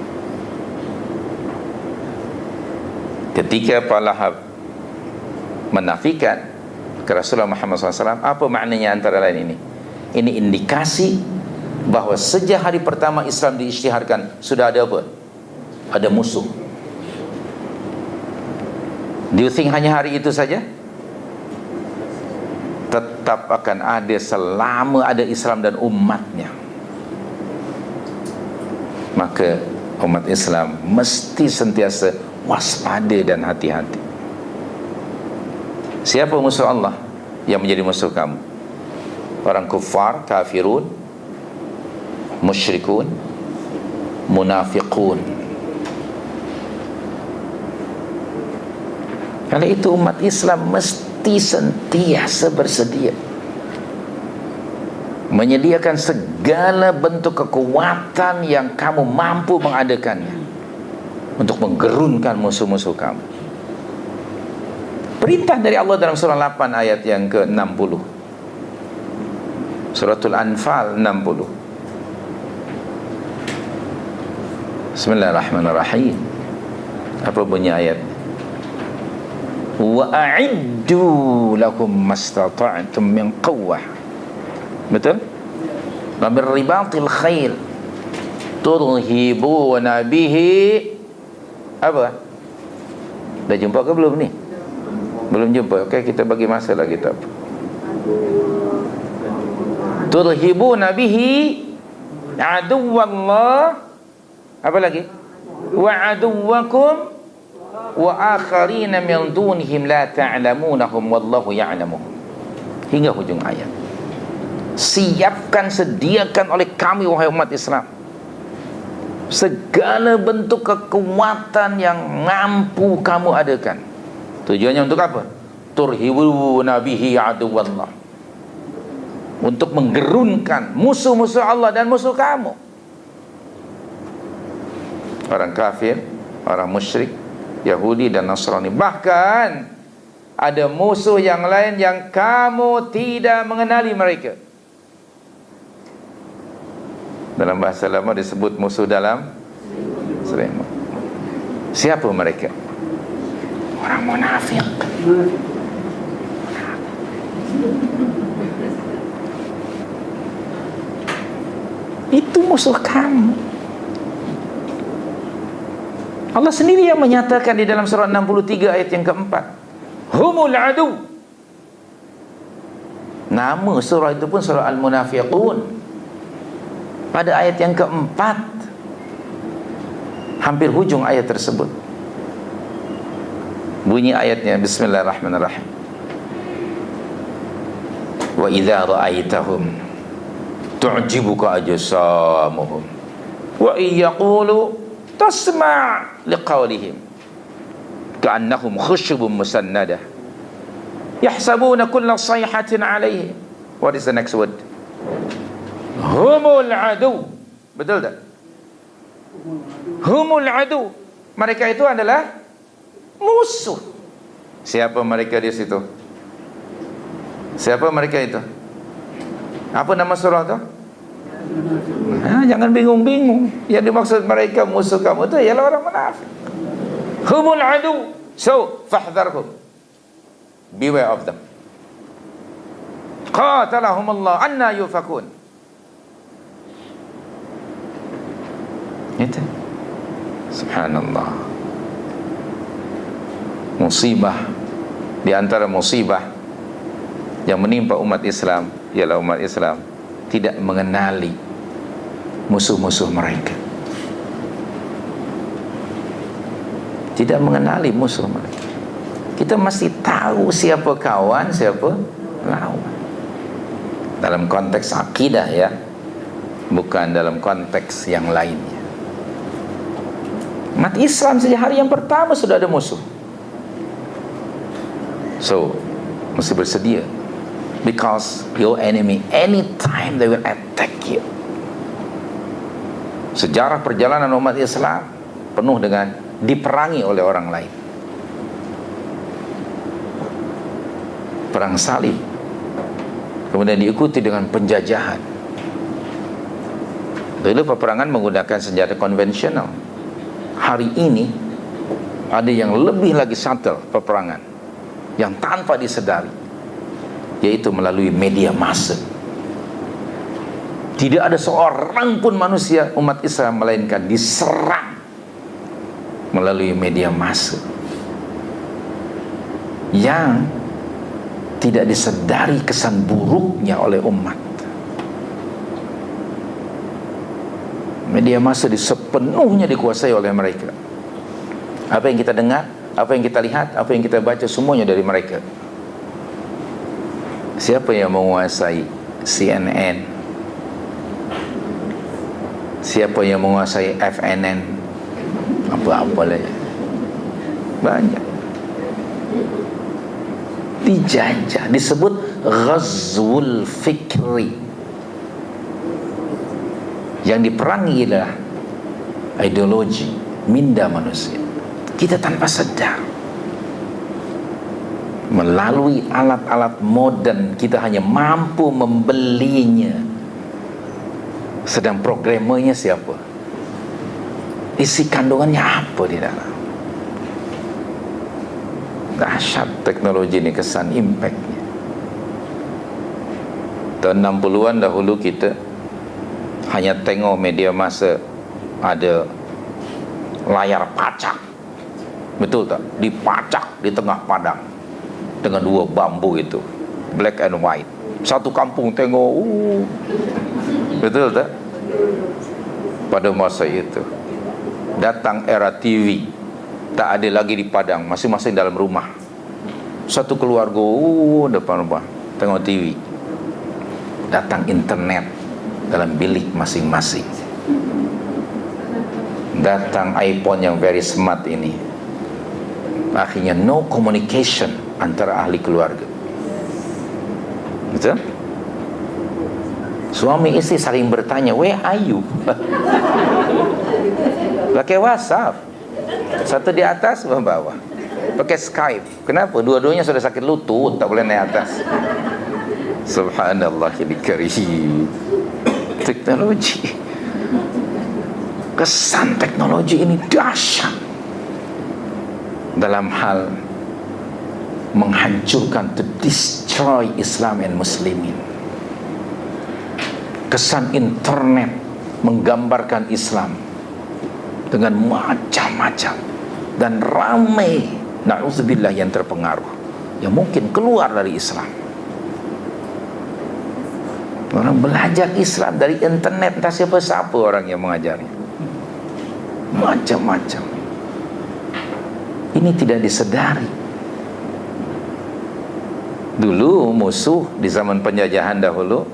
ketika Pak Lahab menafikan kerasulan Muhammad SAW, apa maknanya antara lain ini? Ini indikasi bahawa sejak hari pertama Islam diisytiharkan sudah ada apa? Ada musuh. Do you think hanya hari itu saja? Tetap akan ada selama ada Islam dan umatnya. Maka umat Islam mesti sentiasa waspada dan hati-hati. Siapa musuh Allah yang menjadi musuh kamu? Orang kufar, kafirun, musyrikun, munafiqun. Karena itu umat Islam mesti sentiasa bersedia menyediakan segala bentuk kekuatan yang kamu mampu mengadakannya untuk menggerunkan musuh-musuh kamu. Perintah dari Allah dalam surah 8 ayat yang ke-60, Suratul Anfal 60. Bismillahirrahmanirrahim. Apa bunyi ayat? Wa a'iddu lakum mastata'tum min quwwah. Betul? Wa min ribatil khail turhibuna bihi. Apa? Dah jumpa ke belum ni? Belum jumpa. Okey, kita bagi masa lagi tak apa. Turhibuna bihi aduwallah. Apa lagi? Wa aduwakum wa akharina min dunihim la ta'lamunahum wallahu ya'lamuhum. Hingga hujung ayat. Siapkan, sediakan oleh kami wahai umat Islam segala bentuk kekuatan yang mampu kamu adakan. Tujuannya untuk apa? Turhibuna bihi aduwallah, untuk menggerunkan musuh-musuh Allah dan musuh kamu, orang kafir, orang musyrik, Yahudi dan Nasrani. Bahkan ada musuh yang lain yang kamu tidak mengenali mereka. Dalam bahasa lama disebut musuh dalam selimut. Siapa mereka? Orang munafik. Itu musuh kamu. Allah sendiri yang menyatakan di dalam surah 63 ayat yang keempat, humul adu. Nama surah itu pun surah Al-Munafiqun. Pada ayat yang keempat, hampir hujung ayat tersebut, bunyi ayatnya Bismillahirrahmanirrahim. Wa idza ra'aitahum tu'jibuka ajsamuhum wa iyaqulu tasma' liqawlihim ka'annahum khushubun musannadah yahsabuna kulla sayhatin 'alaihim. What is the next word? Humul adu. Betul tak? Humul adu. Mereka itu adalah musuh. Siapa mereka di situ? Siapa mereka itu? Apa nama surah itu? Jangan bingung-bingung. Yang dimaksud mereka musuh kamu itu ialah orang munafik. Humul adu. So, fahdharhum. Beware of them. Qatalahumullah anna yufakun. Itu. Subhanallah. Musibah di antara musibah yang menimpa umat Islam ialah umat Islam tidak mengenali musuh-musuh mereka. Tidak mengenali musuh mereka. Kita mesti tahu siapa kawan, siapa lawan. Dalam konteks akidah ya, bukan dalam konteks yang lainnya. Umat Islam sejak hari yang pertama sudah ada musuh. So, mesti bersedia, because your enemy anytime they will attack you. Sejarah perjalanan umat Islam penuh dengan diperangi oleh orang lain. Perang salib, kemudian diikuti dengan penjajahan. Dulu peperangan menggunakan senjata konvensional. Hari ini ada yang lebih lagi subtle peperangan, yang tanpa disedari, yaitu melalui media massa. Tidak ada seorang pun manusia umat Islam melainkan diserang melalui media massa yang tidak disedari kesan buruknya oleh umat. Media massa sepenuhnya dikuasai oleh mereka. Apa yang kita dengar, apa yang kita lihat, apa yang kita baca, semuanya dari mereka. Siapa yang menguasai CNN? Siapa yang menguasai FNN? Apa-apa lah. Banyak. dijajah, disebut ghazwul fikri. Yang diperangi adalah ideologi, minda manusia. Kita tanpa sadar, melalui alat-alat modern, kita hanya mampu membelinya. Sedang programmernya siapa? Isi kandungannya apa di dalam? Dahsyat teknologi ini, kesan impactnya. Tahun 60-an dahulu kita hanya tengok media massa ada layar pacak, betul tak? Dipacak di tengah padang dengan dua bambu itu, black and white. Satu kampung tengok, betul tak? Pada masa itu datang era TV, tak ada lagi di padang, masing-masing dalam rumah. Satu keluarga depan rumah tengok TV. Datang internet dalam bilik masing-masing. Datang iPhone yang very smart ini. Akhirnya no communication antara ahli keluarga. Betul? Suami istri saling bertanya, where are you? Pakai WhatsApp. Satu di atas, satu bawah. Pakai Skype. Kenapa? Dua-duanya sudah sakit lutut, tak boleh naik atas. Subhanallah, ini karim. Teknologi, kesan teknologi ini dahsyat dalam hal menghancurkan, to destroy Islam and Muslimin. Kesan internet menggambarkan Islam dengan macam-macam, dan ramai na'udzubillah yang terpengaruh, yang mungkin keluar dari Islam. Orang belajar Islam dari internet, entah siapa-siapa orang yang mengajarnya, macam-macam. Ini tidak disedari. Dulu musuh di zaman penjajahan dahulu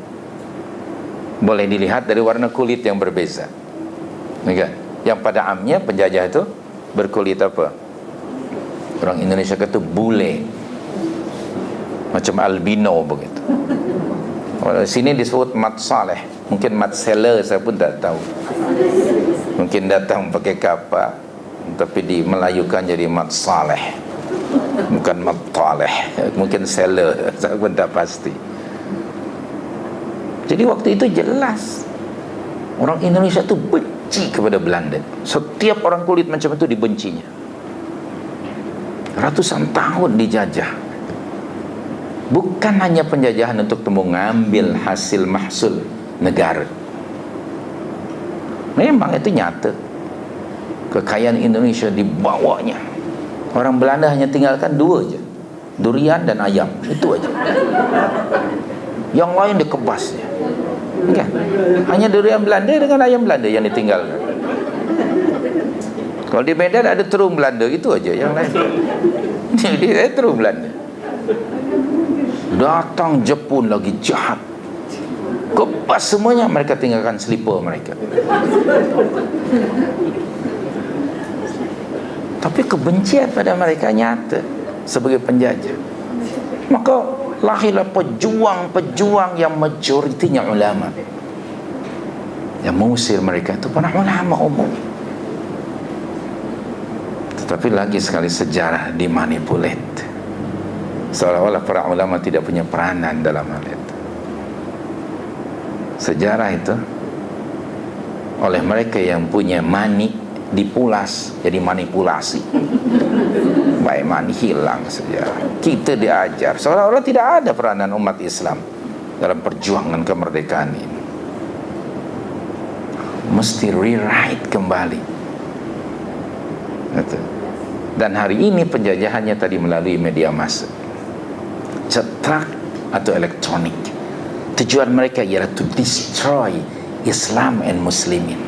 boleh dilihat dari warna kulit yang berbeza. Yang pada amnya penjajah itu berkulit apa? Orang Indonesia kata bule, macam albino begitu. Di sini disebut mat saleh, mungkin mat seller saya pun tak tahu. Mungkin datang pakai kapal, tapi dimelayukan jadi mat saleh, bukan mat taleh, mungkin seller, saya pun tak pasti. Jadi waktu itu jelas orang Indonesia itu benci kepada Belanda. Setiap orang kulit macam itu dibencinya. Ratusan tahun dijajah. Bukan hanya penjajahan untuk mengambil hasil mahsul negara. Memang itu nyata. Kekayaan Indonesia dibawanya. Orang Belanda hanya tinggalkan dua aja, durian dan ayam, itu aja. Yang lain dikebasnya. Kan? Hanya durian Belanda dengan ayam Belanda yang ditinggalkan. Kalau di Medan ada terung Belanda, itu aja, yang lain. Jadi terung Belanda. Datang Jepun lagi jahat, kebas semuanya, mereka tinggalkan slipper mereka. Tapi kebencian pada mereka nyata sebagai penjajah. Maka lahirlah pejuang-pejuang yang majoritinya ulama. Yang mengusir mereka itu para ulama umum. Tetapi lagi sekali sejarah dimanipulate, seolah-olah para ulama tidak punya peranan dalam hal itu. Sejarah itu oleh mereka yang punya money dipulas jadi manipulasi. Baik, money hilang sejarah. Kita diajar seolah-olah tidak ada peranan umat Islam dalam perjuangan kemerdekaan ini. Mesti rewrite kembali. Dan hari ini penjajahannya tadi melalui media massa, cetak atau elektronik. Tujuan mereka ialah to destroy Islam and Muslimin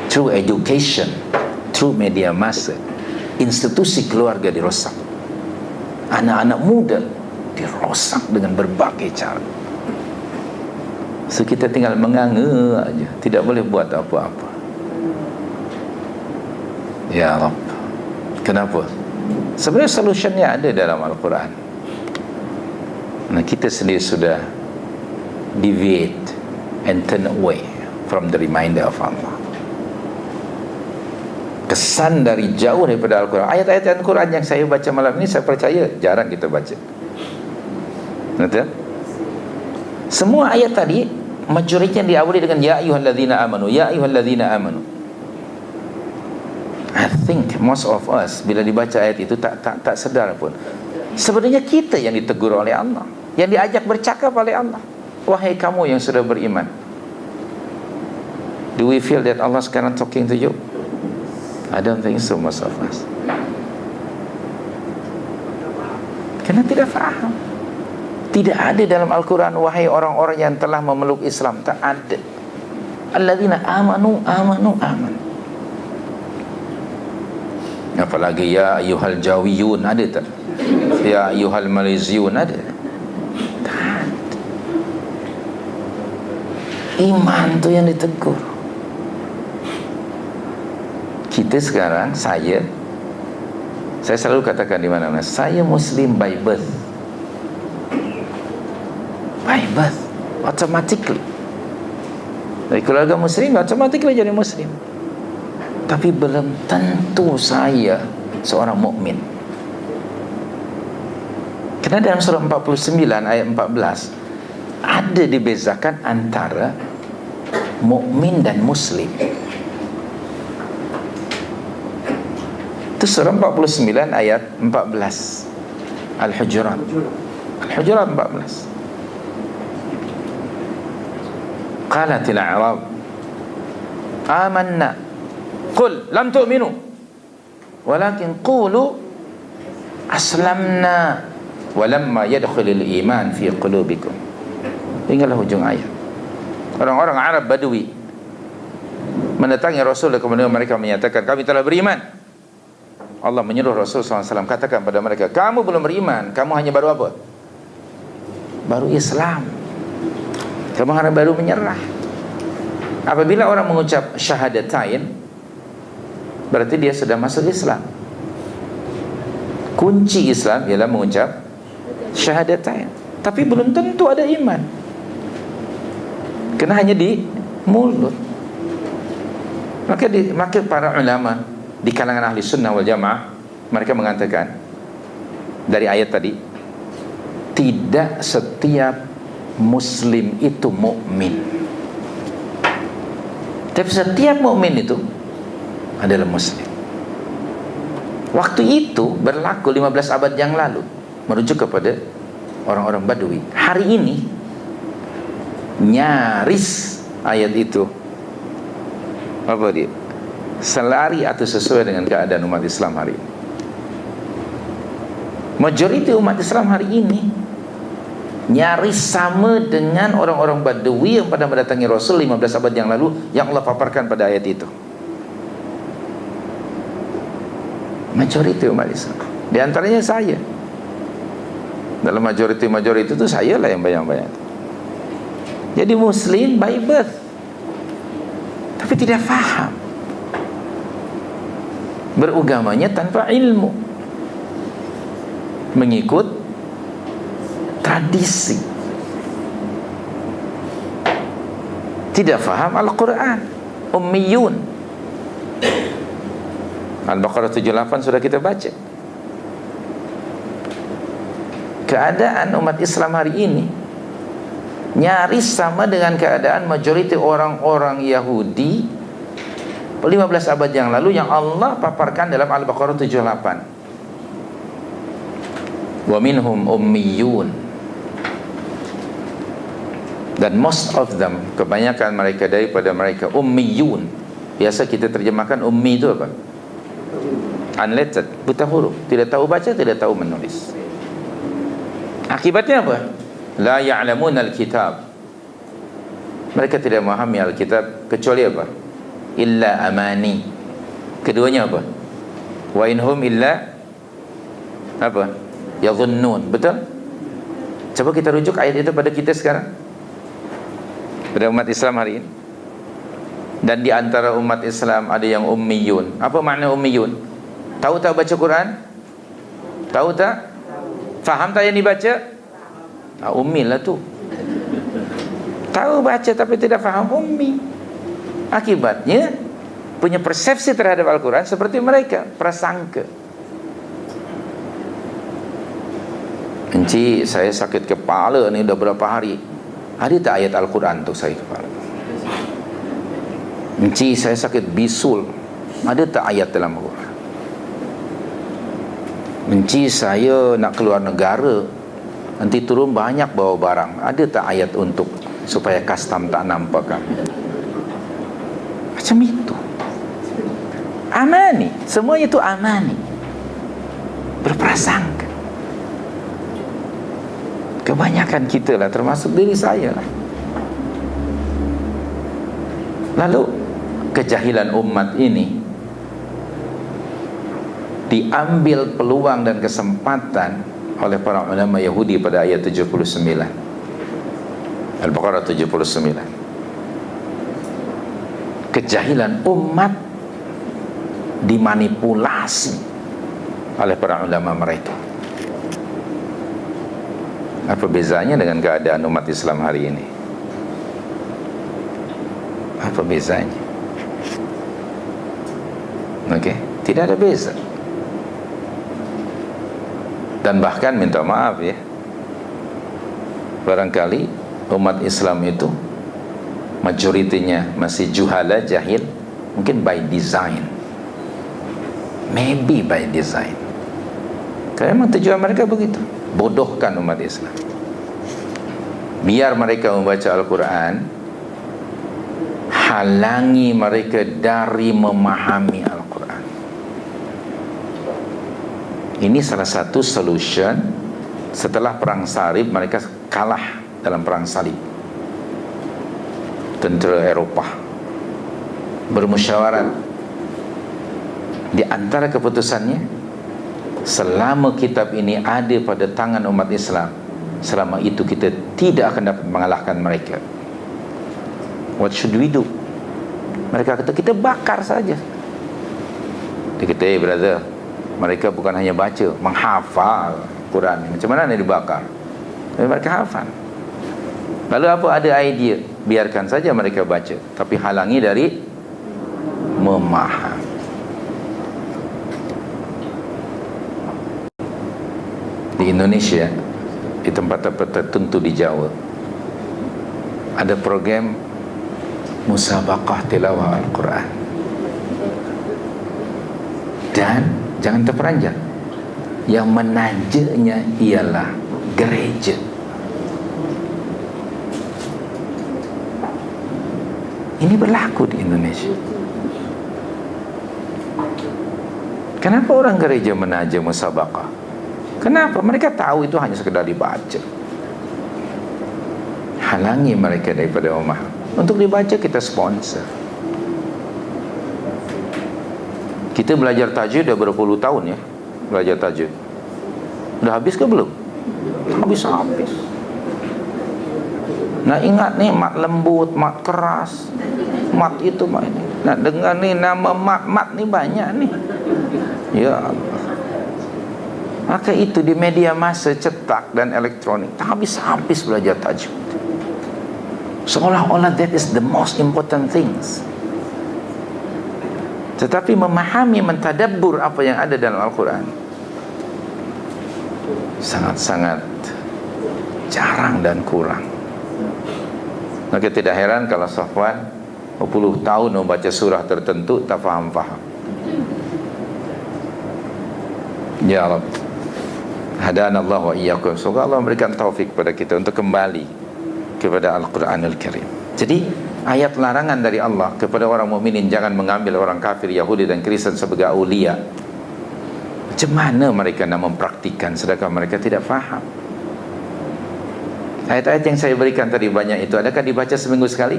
through education, through media massa. Institusi keluarga dirosak, anak-anak muda dirosak dengan berbagai cara. So kita tinggal menganga aja, tidak boleh buat apa-apa. Ya Rabb, kenapa? Sebenarnya solutionnya ada dalam Al-Quran. Nah, kita sendiri sudah deviate and turn away from the reminder of Allah. Kesan dari jauh daripada Al-Quran. Ayat-ayat Al-Quran yang saya baca malam ini, saya percaya jarang kita baca. Betul? Semua ayat tadi majoritinya diawali dengan ya ayyuhalladzina amanu, ya ayyuhalladzina amanu. I think most of us bila dibaca ayat itu tak sedar pun sebenarnya kita yang ditegur oleh Allah, yang diajak bercakap oleh Allah. Wahai kamu yang sudah beriman. Do we feel that Allah sekarang talking to you? I don't think so, most of us. Karena tidak faham. Tidak ada dalam Al-Quran wahai orang-orang yang telah memeluk Islam. Tak ada. Alladzina amanu. Apalagi ya ayyuhal jawiyun, ada tak? Ya ayyuhal maliziyun, ada? Tak ada. Iman tu yang ditegur. Kita sekarang, saya selalu katakan di mana-mana, saya Muslim by birth. By birth, automatically. Dari keluarga Muslim, automatically jadi Muslim. Tapi belum tentu saya seorang mukmin. Kerana dalam surah 49 ayat 14 ada dibezakan antara mukmin dan Muslim. Itu surah 49 ayat 14 Al-Hujurat 14. Qalatil a'rab amanna qul lam tu'minu walakin qulu aslamna walamma yadkhulul iman fi qulubikum. Hinggalah hujung ayat. Orang-orang Arab Badui mendatangi Rasul, kemudian mereka menyatakan kami telah beriman. Allah menyuruh Rasul SAW katakan pada mereka, kamu belum beriman, kamu hanya baru apa? Baru Islam. Kamu hanya baru menyerah. Apabila orang mengucap syahadatain, berarti dia sudah masuk Islam. Kunci Islam ialah mengucap syahadatain, tapi belum tentu ada iman. Kena hanya di mulut. Maka para ulama di kalangan ahli sunnah wal jamaah mereka mengatakan dari ayat tadi, tidak setiap Muslim itu mukmin, tapi setiap mukmin itu adalah Muslim. Waktu itu berlaku 15 abad yang lalu, merujuk kepada orang-orang Badui. Hari ini nyaris ayat itu apa dia? Selari atau sesuai dengan keadaan umat Islam hari ini. Majoriti umat Islam hari ini nyaris sama dengan orang-orang Badui yang pada mendatangi Rasul 15 abad yang lalu, yang Allah paparkan pada ayat itu. Majoriti umat Islam. Di antaranya saya. Dalam majoriti itu saya lah yang bayang-bayang. Jadi Muslim by birth, tapi tidak faham. Berugamanya tanpa ilmu, mengikut tradisi, tidak faham Al-Quran, ummiyun. Al-Baqarah 78 sudah kita baca. Keadaan umat Islam hari ini nyaris sama dengan keadaan majoriti orang-orang Yahudi 15 abad yang lalu yang Allah paparkan dalam Al-Baqarah 78. Wa minhum ummiyun, dan most of them, kebanyakan mereka daripada mereka ummiyun. Biasa kita terjemahkan ummi itu apa? Unlettered, buta huruf, tidak tahu baca, tidak tahu menulis. Akibatnya apa? La ya'lamun al-kitab. Mereka tidak memahami Al-Kitab kecuali apa? Illa amani. Keduanya apa? Wa inhum illa apa? Yadhunnun. Betul? Coba kita rujuk ayat itu pada kita sekarang, pada umat Islam hari ini. Dan di antara umat Islam ada yang ummiyun. Apa makna ummiyun? Tahu tak baca Quran? Tahu tak? Faham tak yang dibaca? Ummi lah tu. Tahu baca tapi tidak faham, ummi. Akibatnya punya persepsi terhadap Al-Quran seperti mereka, prasangka. Encik, saya sakit kepala ni dah berapa hari. Ada tak ayat Al-Quran untuk saya kepala? Encik, saya sakit bisul. Ada tak ayat dalam Al-Quran? Encik, saya nak keluar negara, nanti turun banyak bawa barang. Ada tak ayat untuk supaya custom tak nampak kami? Macam itu. Amani, semuanya itu amani. Berprasangka. Kebanyakan kita lah, termasuk diri saya lah. Lalu kejahilan umat ini diambil peluang dan kesempatan oleh para ulama Yahudi pada ayat 79 Al-Baqarah 79. Kejahilan umat dimanipulasi oleh para ulama mereka. Apa bezanya dengan keadaan umat Islam hari ini? Apa bezanya? Okey, tidak ada beza. Dan bahkan minta maaf ya, barangkali umat Islam itu majoritinya masih juhala, jahil, mungkin by design, maybe by design. Karena memang tujuan mereka begitu, bodohkan umat Islam, biar mereka membaca Al-Quran, halangi mereka dari memahami Al-Quran. Ini salah satu solution. Setelah perang salib, mereka kalah dalam perang salib. Tentera Eropah bermusyawarah. Di antara keputusannya, selama kitab ini ada pada tangan umat Islam, selama itu kita tidak akan dapat mengalahkan mereka. What should we do? Mereka kata, kita bakar saja. Dia kata, hey brother, mereka bukan hanya baca, menghafal Quran. Macam mana dia dibakar? Tapi mereka hafal. Lalu apa? Ada idea, biarkan saja mereka baca, tapi halangi dari memahami. Di Indonesia, di tempat-tempat tertentu di Jawa, ada program musabaqah tilawah Al-Quran. Dan jangan terperanjat, yang menajaknya ialah gereja. Ini berlaku di Indonesia. Kenapa orang gereja menaja musabaqah? Kenapa? Mereka tahu itu hanya sekedar dibaca. Halangi mereka daripada memahami. Untuk dibaca kita sponsor. Kita belajar tajwid dah berpuluh tahun ya. Belajar tajwid. Dah habis ke belum? Habis-habis. Nak ingat nih, mat lembut, mat keras, mat itu, mat ini. Nak dengar nih nama mat-mat nih banyak nih. Ya Allah. Maka itu di media massa cetak dan elektronik, tak habis-habis belajar tajwid. Seolah-olah that is the most important things. Tetapi memahami, mentadabbur apa yang ada dalam Al-Quran sangat-sangat jarang dan kurang. Maka tidak heran kalau Safwan 10 tahun membaca surah tertentu tak faham-faham. Ya Rabb, hadanallahu wa iyyakum. Semoga Allah memberikan taufik kepada kita untuk kembali kepada Al-Quranul Karim. Jadi ayat larangan dari Allah kepada orang mukminin, jangan mengambil orang kafir, Yahudi dan Kristen sebagai aulia. Macam mana mereka nak mempraktikkan sedangkan mereka tidak faham? Ayat-ayat yang saya berikan tadi banyak itu, adakah dibaca seminggu sekali?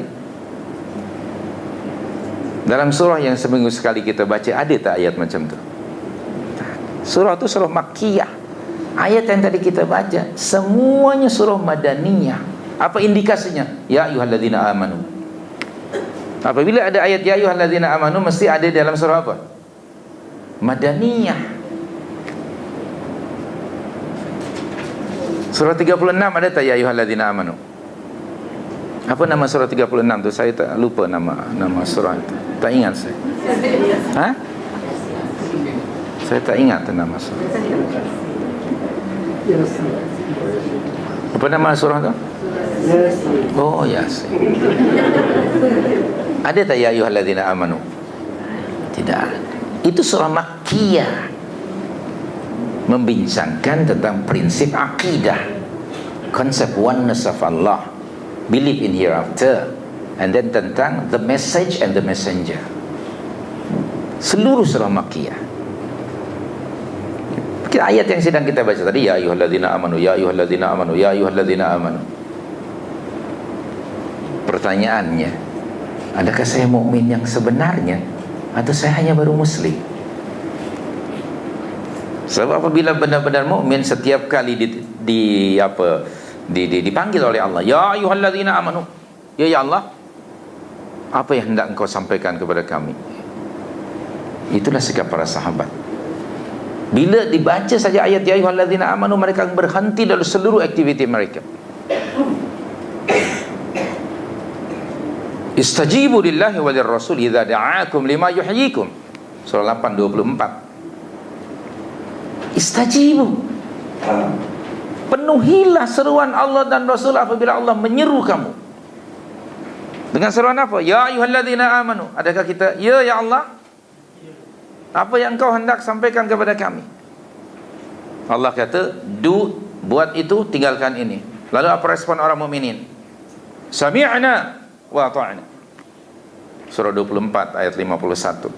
Dalam surah yang seminggu sekali kita baca, ada tak ayat macam tu? Surah tu surah Makkiyah. Ayat yang tadi kita baca semuanya surah Madaniyah. Apa indikasinya? Ya ayyuhalladzina amanu. Apabila ada ayat ya ayyuhalladzina amanu, mesti ada dalam surah apa? Madaniyah. Surah 36 ada tak ya ayyuhalladzina amanu? Apa nama surah 36 tu? Saya tak lupa nama surah itu. Tak ingat saya. Ha? Saya tak ingat nama surah. Apa nama surah tu? Oh, Yasin. Ada tak ya ayyuhalladzina amanu? Tidak. Itu surah Makkiyah, membincangkan tentang prinsip akidah, konsep oneness of Allah, belief in hereafter, and then tentang the message and the messenger. Seluruh surah Makkiyah. Ayat yang sedang kita baca tadi, ya ayyuhalladzina amanu, ya ayyuhalladzina amanu, ya ayyuhalladzina amanu. Pertanyaannya, adakah saya mukmin yang sebenarnya atau saya hanya baru muslim? Sebab apabila benar-benar mukmin, setiap kali dipanggil oleh Allah, ya ayyuhalladzina amanu, ya Allah, apa yang hendak engkau sampaikan kepada kami? Itulah sikap para sahabat. Bila dibaca saja ayat ya ayyuhalladzina amanu, mereka berhenti dalam seluruh aktiviti mereka. Istajibu lillahi wa lirrasul idza da'akum lima yuhyikum. Surah 8:24. Istajibu. Penuhilah seruan Allah dan Rasul apabila Allah menyeru kamu. Dengan seruan apa? Ya ayyuhalladzina amanu. Adakah kita ya Allah, apa yang engkau hendak sampaikan kepada kami? Allah kata, buat itu, tinggalkan ini. Lalu apa respon orang mukminin? Sami'na wa ata'na. Surah 24 ayat 51.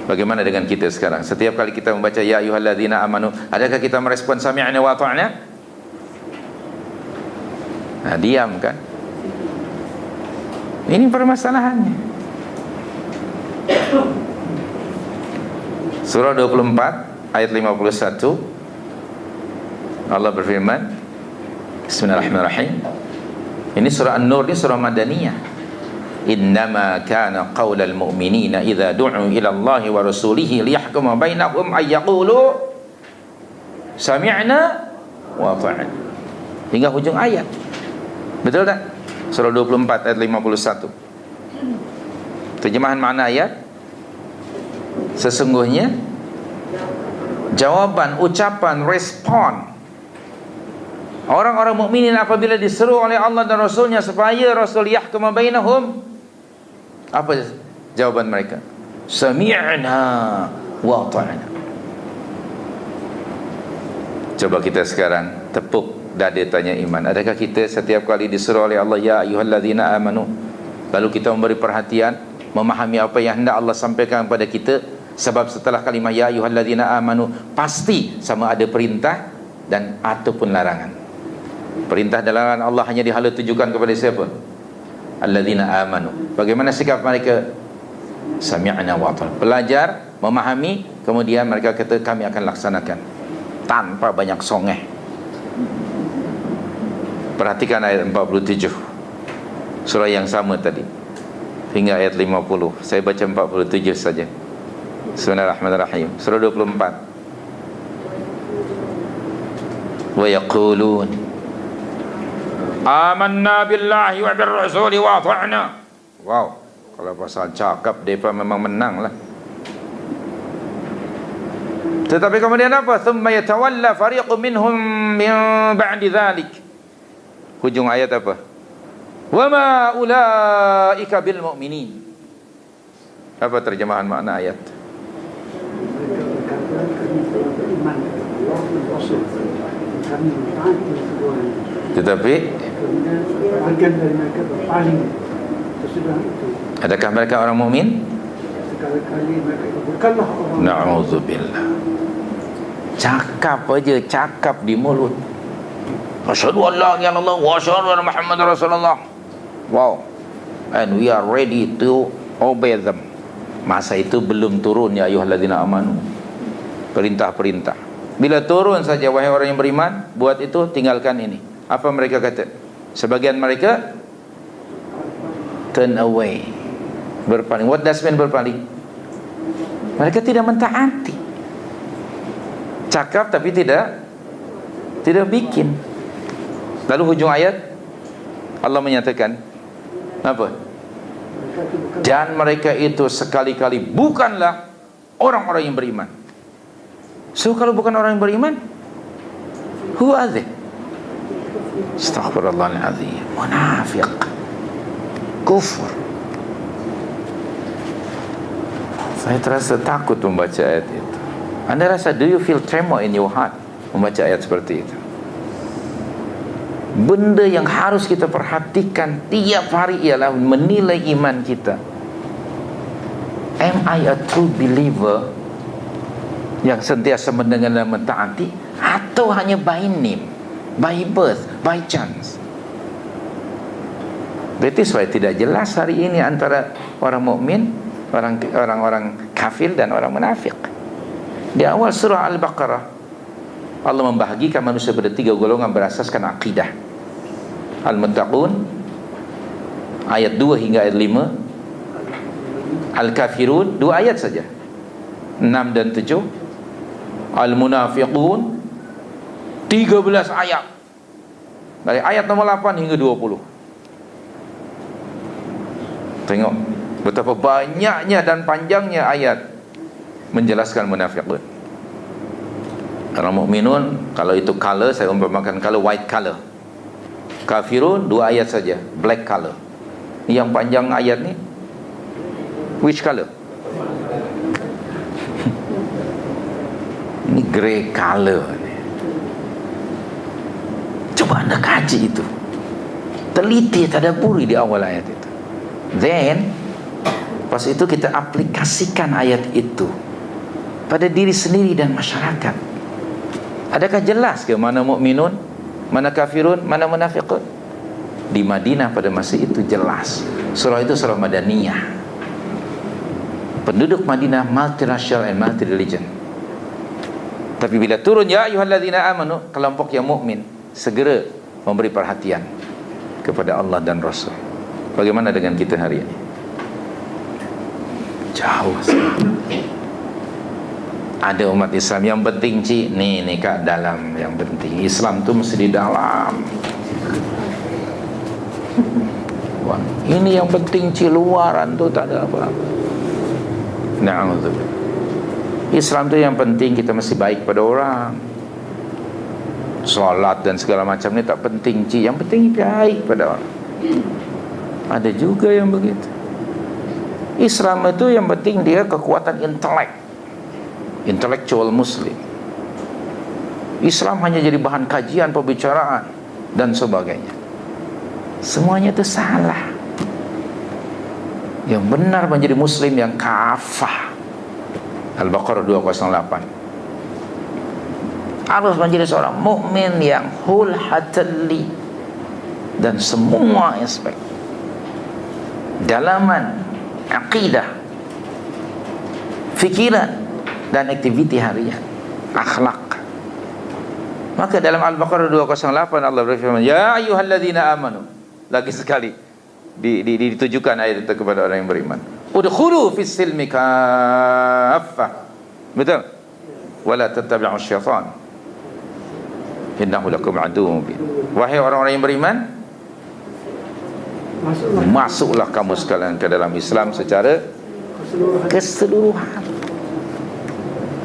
Bagaimana dengan kita sekarang? Setiap kali kita membaca ya ayyuhalladzina amanu, adakah kita merespon sami'na wa ata'na? Nah, diam kan? Ini permasalahannya. Surah 24 ayat 51, Allah berfirman, Bismillahirrahmanirrahim. Ini surah An-Nur, ini surah Madaniyah. Innama kana qaulal mu'minina idza du'u ila Allahi wa rasulihi liyahkuma bainahum ay yaqulu sami'na wa ata'na. Hingga hujung ayat. Betul tak? Surah 24 ayat 51. Terjemahan makna ayat, sesungguhnya jawaban, ucapan, respon orang-orang mukminin apabila diseru oleh Allah dan Rasulnya supaya Rasul yahkuma bainahum, apa jawaban mereka? Sami'na wa ata'na. Coba kita sekarang tepuk dada tanya iman. Adakah kita setiap kali disuruh oleh Allah ya ayyuhalladzina amanu, lalu kita memberi perhatian, memahami apa yang hendak Allah sampaikan kepada kita? Sebab setelah kalimah ya ayyuhalladzina amanu pasti sama ada perintah dan ataupun larangan. Perintah dan larangan Allah hanya dihala tujukan kepada siapa? Alladzina amanu. Bagaimana sikap mereka? Sami'na wa ata'na. Belajar, memahami, kemudian mereka kata kami akan laksanakan tanpa banyak songeh. Perhatikan ayat 47 surah yang sama tadi hingga ayat 50. Saya baca 47 saja. Bismillahirrahmanirrahim. Surah 24. Wa yaqulun amanna billahi wa birrasuli wa ata'na. Wow, kalau pasal cakap mereka memang menang lah. Tetapi kemudian apa? Thumma yatawalla fariqun minhum min ba'di dhalik. Hujung ayat apa? Wa ma ulaika bil mu'minin. Apa terjemahan makna ayat? Tetapi adakah mereka orang mukmin? Na'udzubillah. Cakap aja, cakap di mulut. Asyhadu an la ilaha illallah wa asyhadu anna Muhammadar Rasulullah. Wow. And we are ready to obey them. Masa itu belum turun ya ayyuhalladzina amanu, perintah-perintah. Bila turun saja wahai orang yang beriman, buat itu, tinggalkan ini. Apa mereka kata? Sebagian mereka turn away, berpaling. What does mean berpaling? Mereka tidak mentaati. Cakap tapi tidak Tidak bikin. Lalu hujung ayat Allah menyatakan apa? Dan mereka itu sekali-kali bukanlah orang-orang yang beriman. So kalau bukan orang yang beriman, who are they? Astaghfirullahaladzim. Munafiq, kufur. Saya terasa takut membaca ayat itu. Anda rasa, do you feel tremor in your heart membaca ayat seperti itu? Benda yang harus kita perhatikan tiap hari ialah menilai iman kita. Am I a true believer yang sentiasa mendengar dan mentaati, atau hanya by name, by birth, by chance? That is why tidak jelas hari ini antara orang mukmin, orang kafir dan orang munafik. Di awal surah Al-Baqarah Allah membahagikan manusia pada 3 golongan berasaskan akidah. Al-Muttaqun ayat 2 hingga ayat 5, Al-Kafirun 2 ayat saja, 6 dan 7, Al-Munafiqun 13 ayat, dari ayat nomor 8 hingga 20. Tengok betapa banyaknya dan panjangnya ayat menjelaskan munafiqun. Orang mukminun, kalau itu color, saya umpamakan color white color. Kafirun 2 ayat saja, black color. Yang panjang ayat ni which color? Ini grey color. Coba anda kaji itu, teliti, tadabburi di awal ayat itu. Then pas itu kita aplikasikan ayat itu pada diri sendiri dan masyarakat. Adakah jelas ke mana mukminun, mana kafirun, mana munafiqun? Di Madinah pada masa itu jelas. Surah itu surah Madaniyah. Penduduk Madinah multiracial and multi religion. Tapi bila turun ya ayyuhalladzina amanu, kelompok yang mukmin segera memberi perhatian kepada Allah dan Rasul. Bagaimana dengan kita hari ini? Jauh sekali. Ada umat Islam yang penting ni kat dalam, yang penting Islam tu mesti di dalam. Wah, ini yang penting luaran tu tak ada apa-apa. Na'udzubillah. Islam tu yang penting kita mesti baik pada orang. Solat dan segala macam ni tak penting yang penting baik pada orang. Ada juga yang begitu. Islam itu yang penting dia kekuatan intellectual Muslim. Islam hanya jadi bahan kajian, pembicaraan dan sebagainya. Semuanya itu salah. Yang benar menjadi Muslim yang kafah. Al-Baqarah 208. Harus menjadi seorang mukmin yang wholeheartedly dan semua aspek, dalaman, akidah, fikiran dan aktiviti harian, akhlak. Maka dalam Al-Baqarah 208 Allah berfirman, ya ayyuhalladzina amanu. Lagi sekali ditujukan ayat itu kepada orang yang beriman. Udkhulu fis silmi kaffah. Betul? Wala tattabi'u syaitan. Innahu lakum aduwwun mubin. Wahai orang-orang yang beriman, masuklah kamu sekalian ke dalam Islam secara keseluruhan.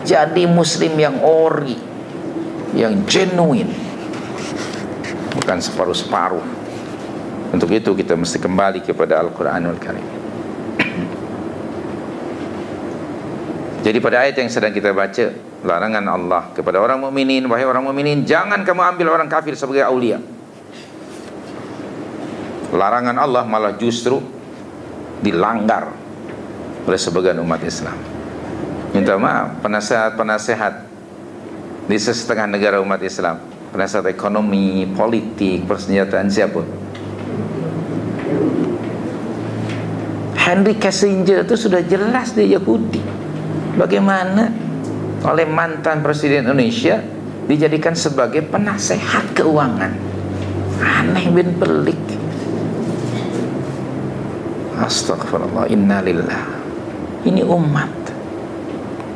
Jadi Muslim yang ori, yang genuine, bukan separuh-separuh. Untuk itu kita mesti kembali kepada Al-Quranul Karim. Jadi pada ayat yang sedang kita baca, larangan Allah kepada orang mukminin, wahai orang mukminin, jangan kamu ambil orang kafir sebagai aulia. Larangan Allah malah justru dilanggar oleh sebagian umat Islam. Minta maaf, penasehat di setengah negara umat Islam, penasehat ekonomi, politik, persenjataan siapa? Henry Kissinger itu sudah jelas dia Yahudi. Bagaimana oleh mantan Presiden Indonesia dijadikan sebagai penasehat keuangan? Aneh bin pelik. Astagfirullah, innalillah. Ini umat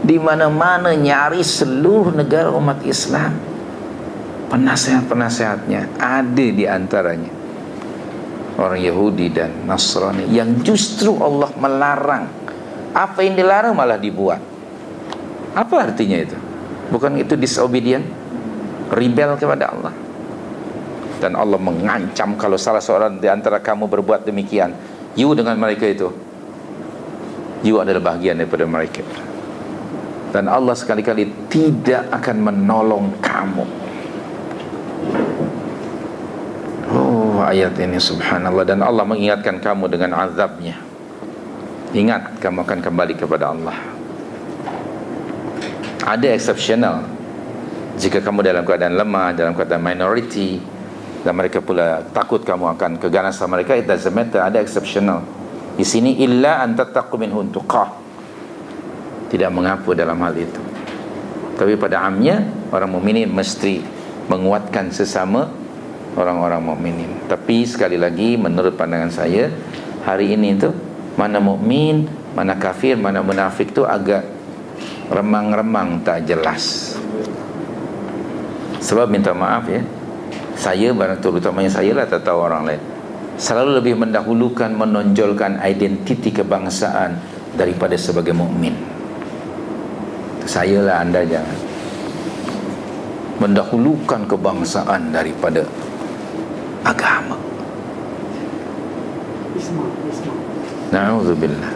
di mana-mana nyaris seluruh negara umat Islam Penasehat-penasehatnya ada di antaranya orang Yahudi dan Nasrani yang justru Allah melarang. Apa yang dilarang malah dibuat. Apa artinya itu? Bukan itu disobedient, rebel kepada Allah. Dan Allah mengancam kalau salah seorang di antara kamu berbuat demikian, you dengan mereka itu, you adalah bahagian daripada mereka. Dan Allah sekali-kali tidak akan menolong kamu. Oh, ayat ini subhanallah. Dan Allah mengingatkan kamu dengan azabnya. Ingat, kamu akan kembali kepada Allah. Ada exceptional. Jika kamu dalam keadaan lemah, dalam keadaan minority, dan mereka pula takut kamu akan keganasan mereka, it doesn't matter. Ada exceptional. Di sini illa an tattaqu minhu tuqah. Tidak mengapa dalam hal itu. Tapi pada amnya, orang mukminin mesti menguatkan sesama orang-orang mukminin. Tapi sekali lagi, menurut pandangan saya, hari ini itu mana mukmin, mana kafir, mana munafik tu agak remang-remang, tak jelas. Sebab minta maaf ya, saya barang terutamanya saya lah, tak tahu orang lain, selalu lebih mendahulukan, menonjolkan identiti kebangsaan daripada sebagai mukmin. Saya lah, anda jangan. Mendahulukan kebangsaan daripada agama. Na'udzubillah.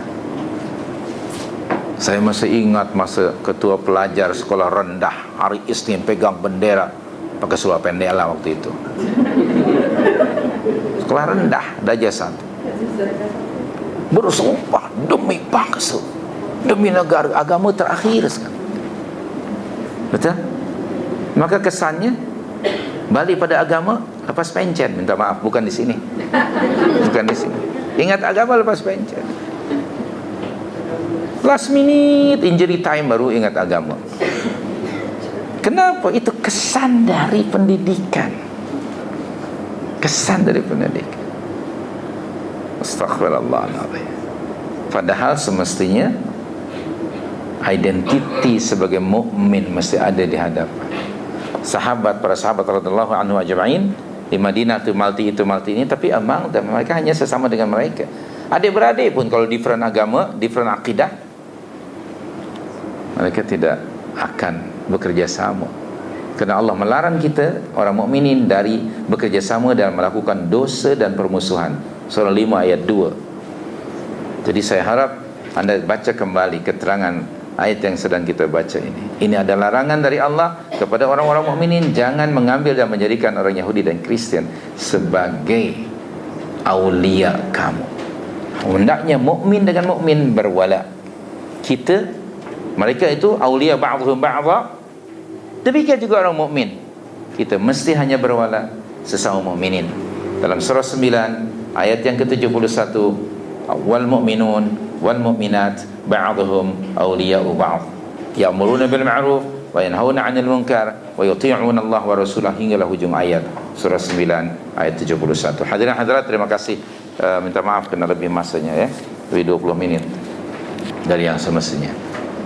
Saya masih ingat masa ketua pelajar sekolah rendah hari Isnin pegang bendera pakai seluar pendek lah waktu itu. Sekolah rendah Darjah 1 bersumpah demi bangsa, demi negara, agama terakhir sekali. Betul? Maka kesannya balik pada agama, lepas pencet. Minta maaf, bukan di sini. Bukan di sini. Ingat agama, lepas pencet. Last minute, injury time, baru ingat agama. Kenapa? Itu kesan dari pendidikan. Kesan dari pendidikan. Astaghfirullahaladzim. Padahal semestinya identiti sebagai mukmin mesti ada di hadapan. Para sahabat radhiyallahu anhu ajma'in di Madinah itu malti ini, tapi amang dan mereka hanya sesama dengan mereka. Adik-beradik pun kalau different agama, different akidah, mereka tidak akan bekerja sama. Kerana Allah melarang kita orang mukminin dari bekerja sama dan melakukan dosa dan permusuhan. Surah 5 ayat 2. Jadi saya harap anda baca kembali keterangan ayat yang sedang kita baca ini. Ini ada larangan dari Allah kepada orang-orang mukminin, jangan mengambil dan menjadikan orang Yahudi dan Kristian sebagai aulia kamu. Hendaknya mukmin dengan mukmin berwala. Mereka itu aulia ba'dhum ba'dha. Demikian juga orang mukmin. Kita mesti hanya berwala sesama mukminin. Dalam surah 9 ayat yang ke-71, wal mu'minun wal mu'minat ba'dhum awliya'u ba'd ya'muruna bil ma'ruf wa yanhauna 'anil munkar wa yuti'una Allah wa rasulahu, hinggalah hujung ayat surah 9 ayat 71. Hadirin hadirat, terima kasih. Minta maaf kerana lebih masanya ya, lebih 20 minit dari yang semestinya.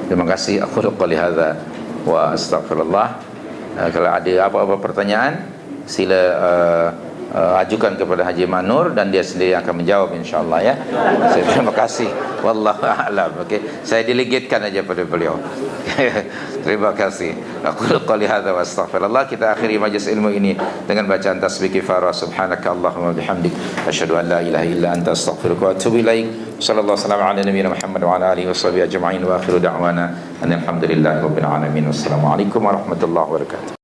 Terima kasih. Aku qali hadza wa astaghfirullah. Kalau ada apa-apa pertanyaan, sila ajukan kepada Haji Manur dan dia sendiri akan menjawab insya-Allah ya. Saya terima kasih. Wallahu a'lam. Okey, saya delegatekan aja pada beliau. Terima kasih. Aku qali hadza wa astaghfirullah. Kita akhiri majlis ilmu ini dengan bacaan tasbih kifarah. Subhanakallahumma bihamdik asyhadu an la ilaha illa anta astaghfiruka wa atubu ilaik. Sallallahu alaihi wasallam ala nabiyina Muhammad wa ala alihi washabihi ajma'in wa akhiru da'wana alhamdulillahi rabbil alamin. Wassalamualaikum warahmatullahi wabarakatuh.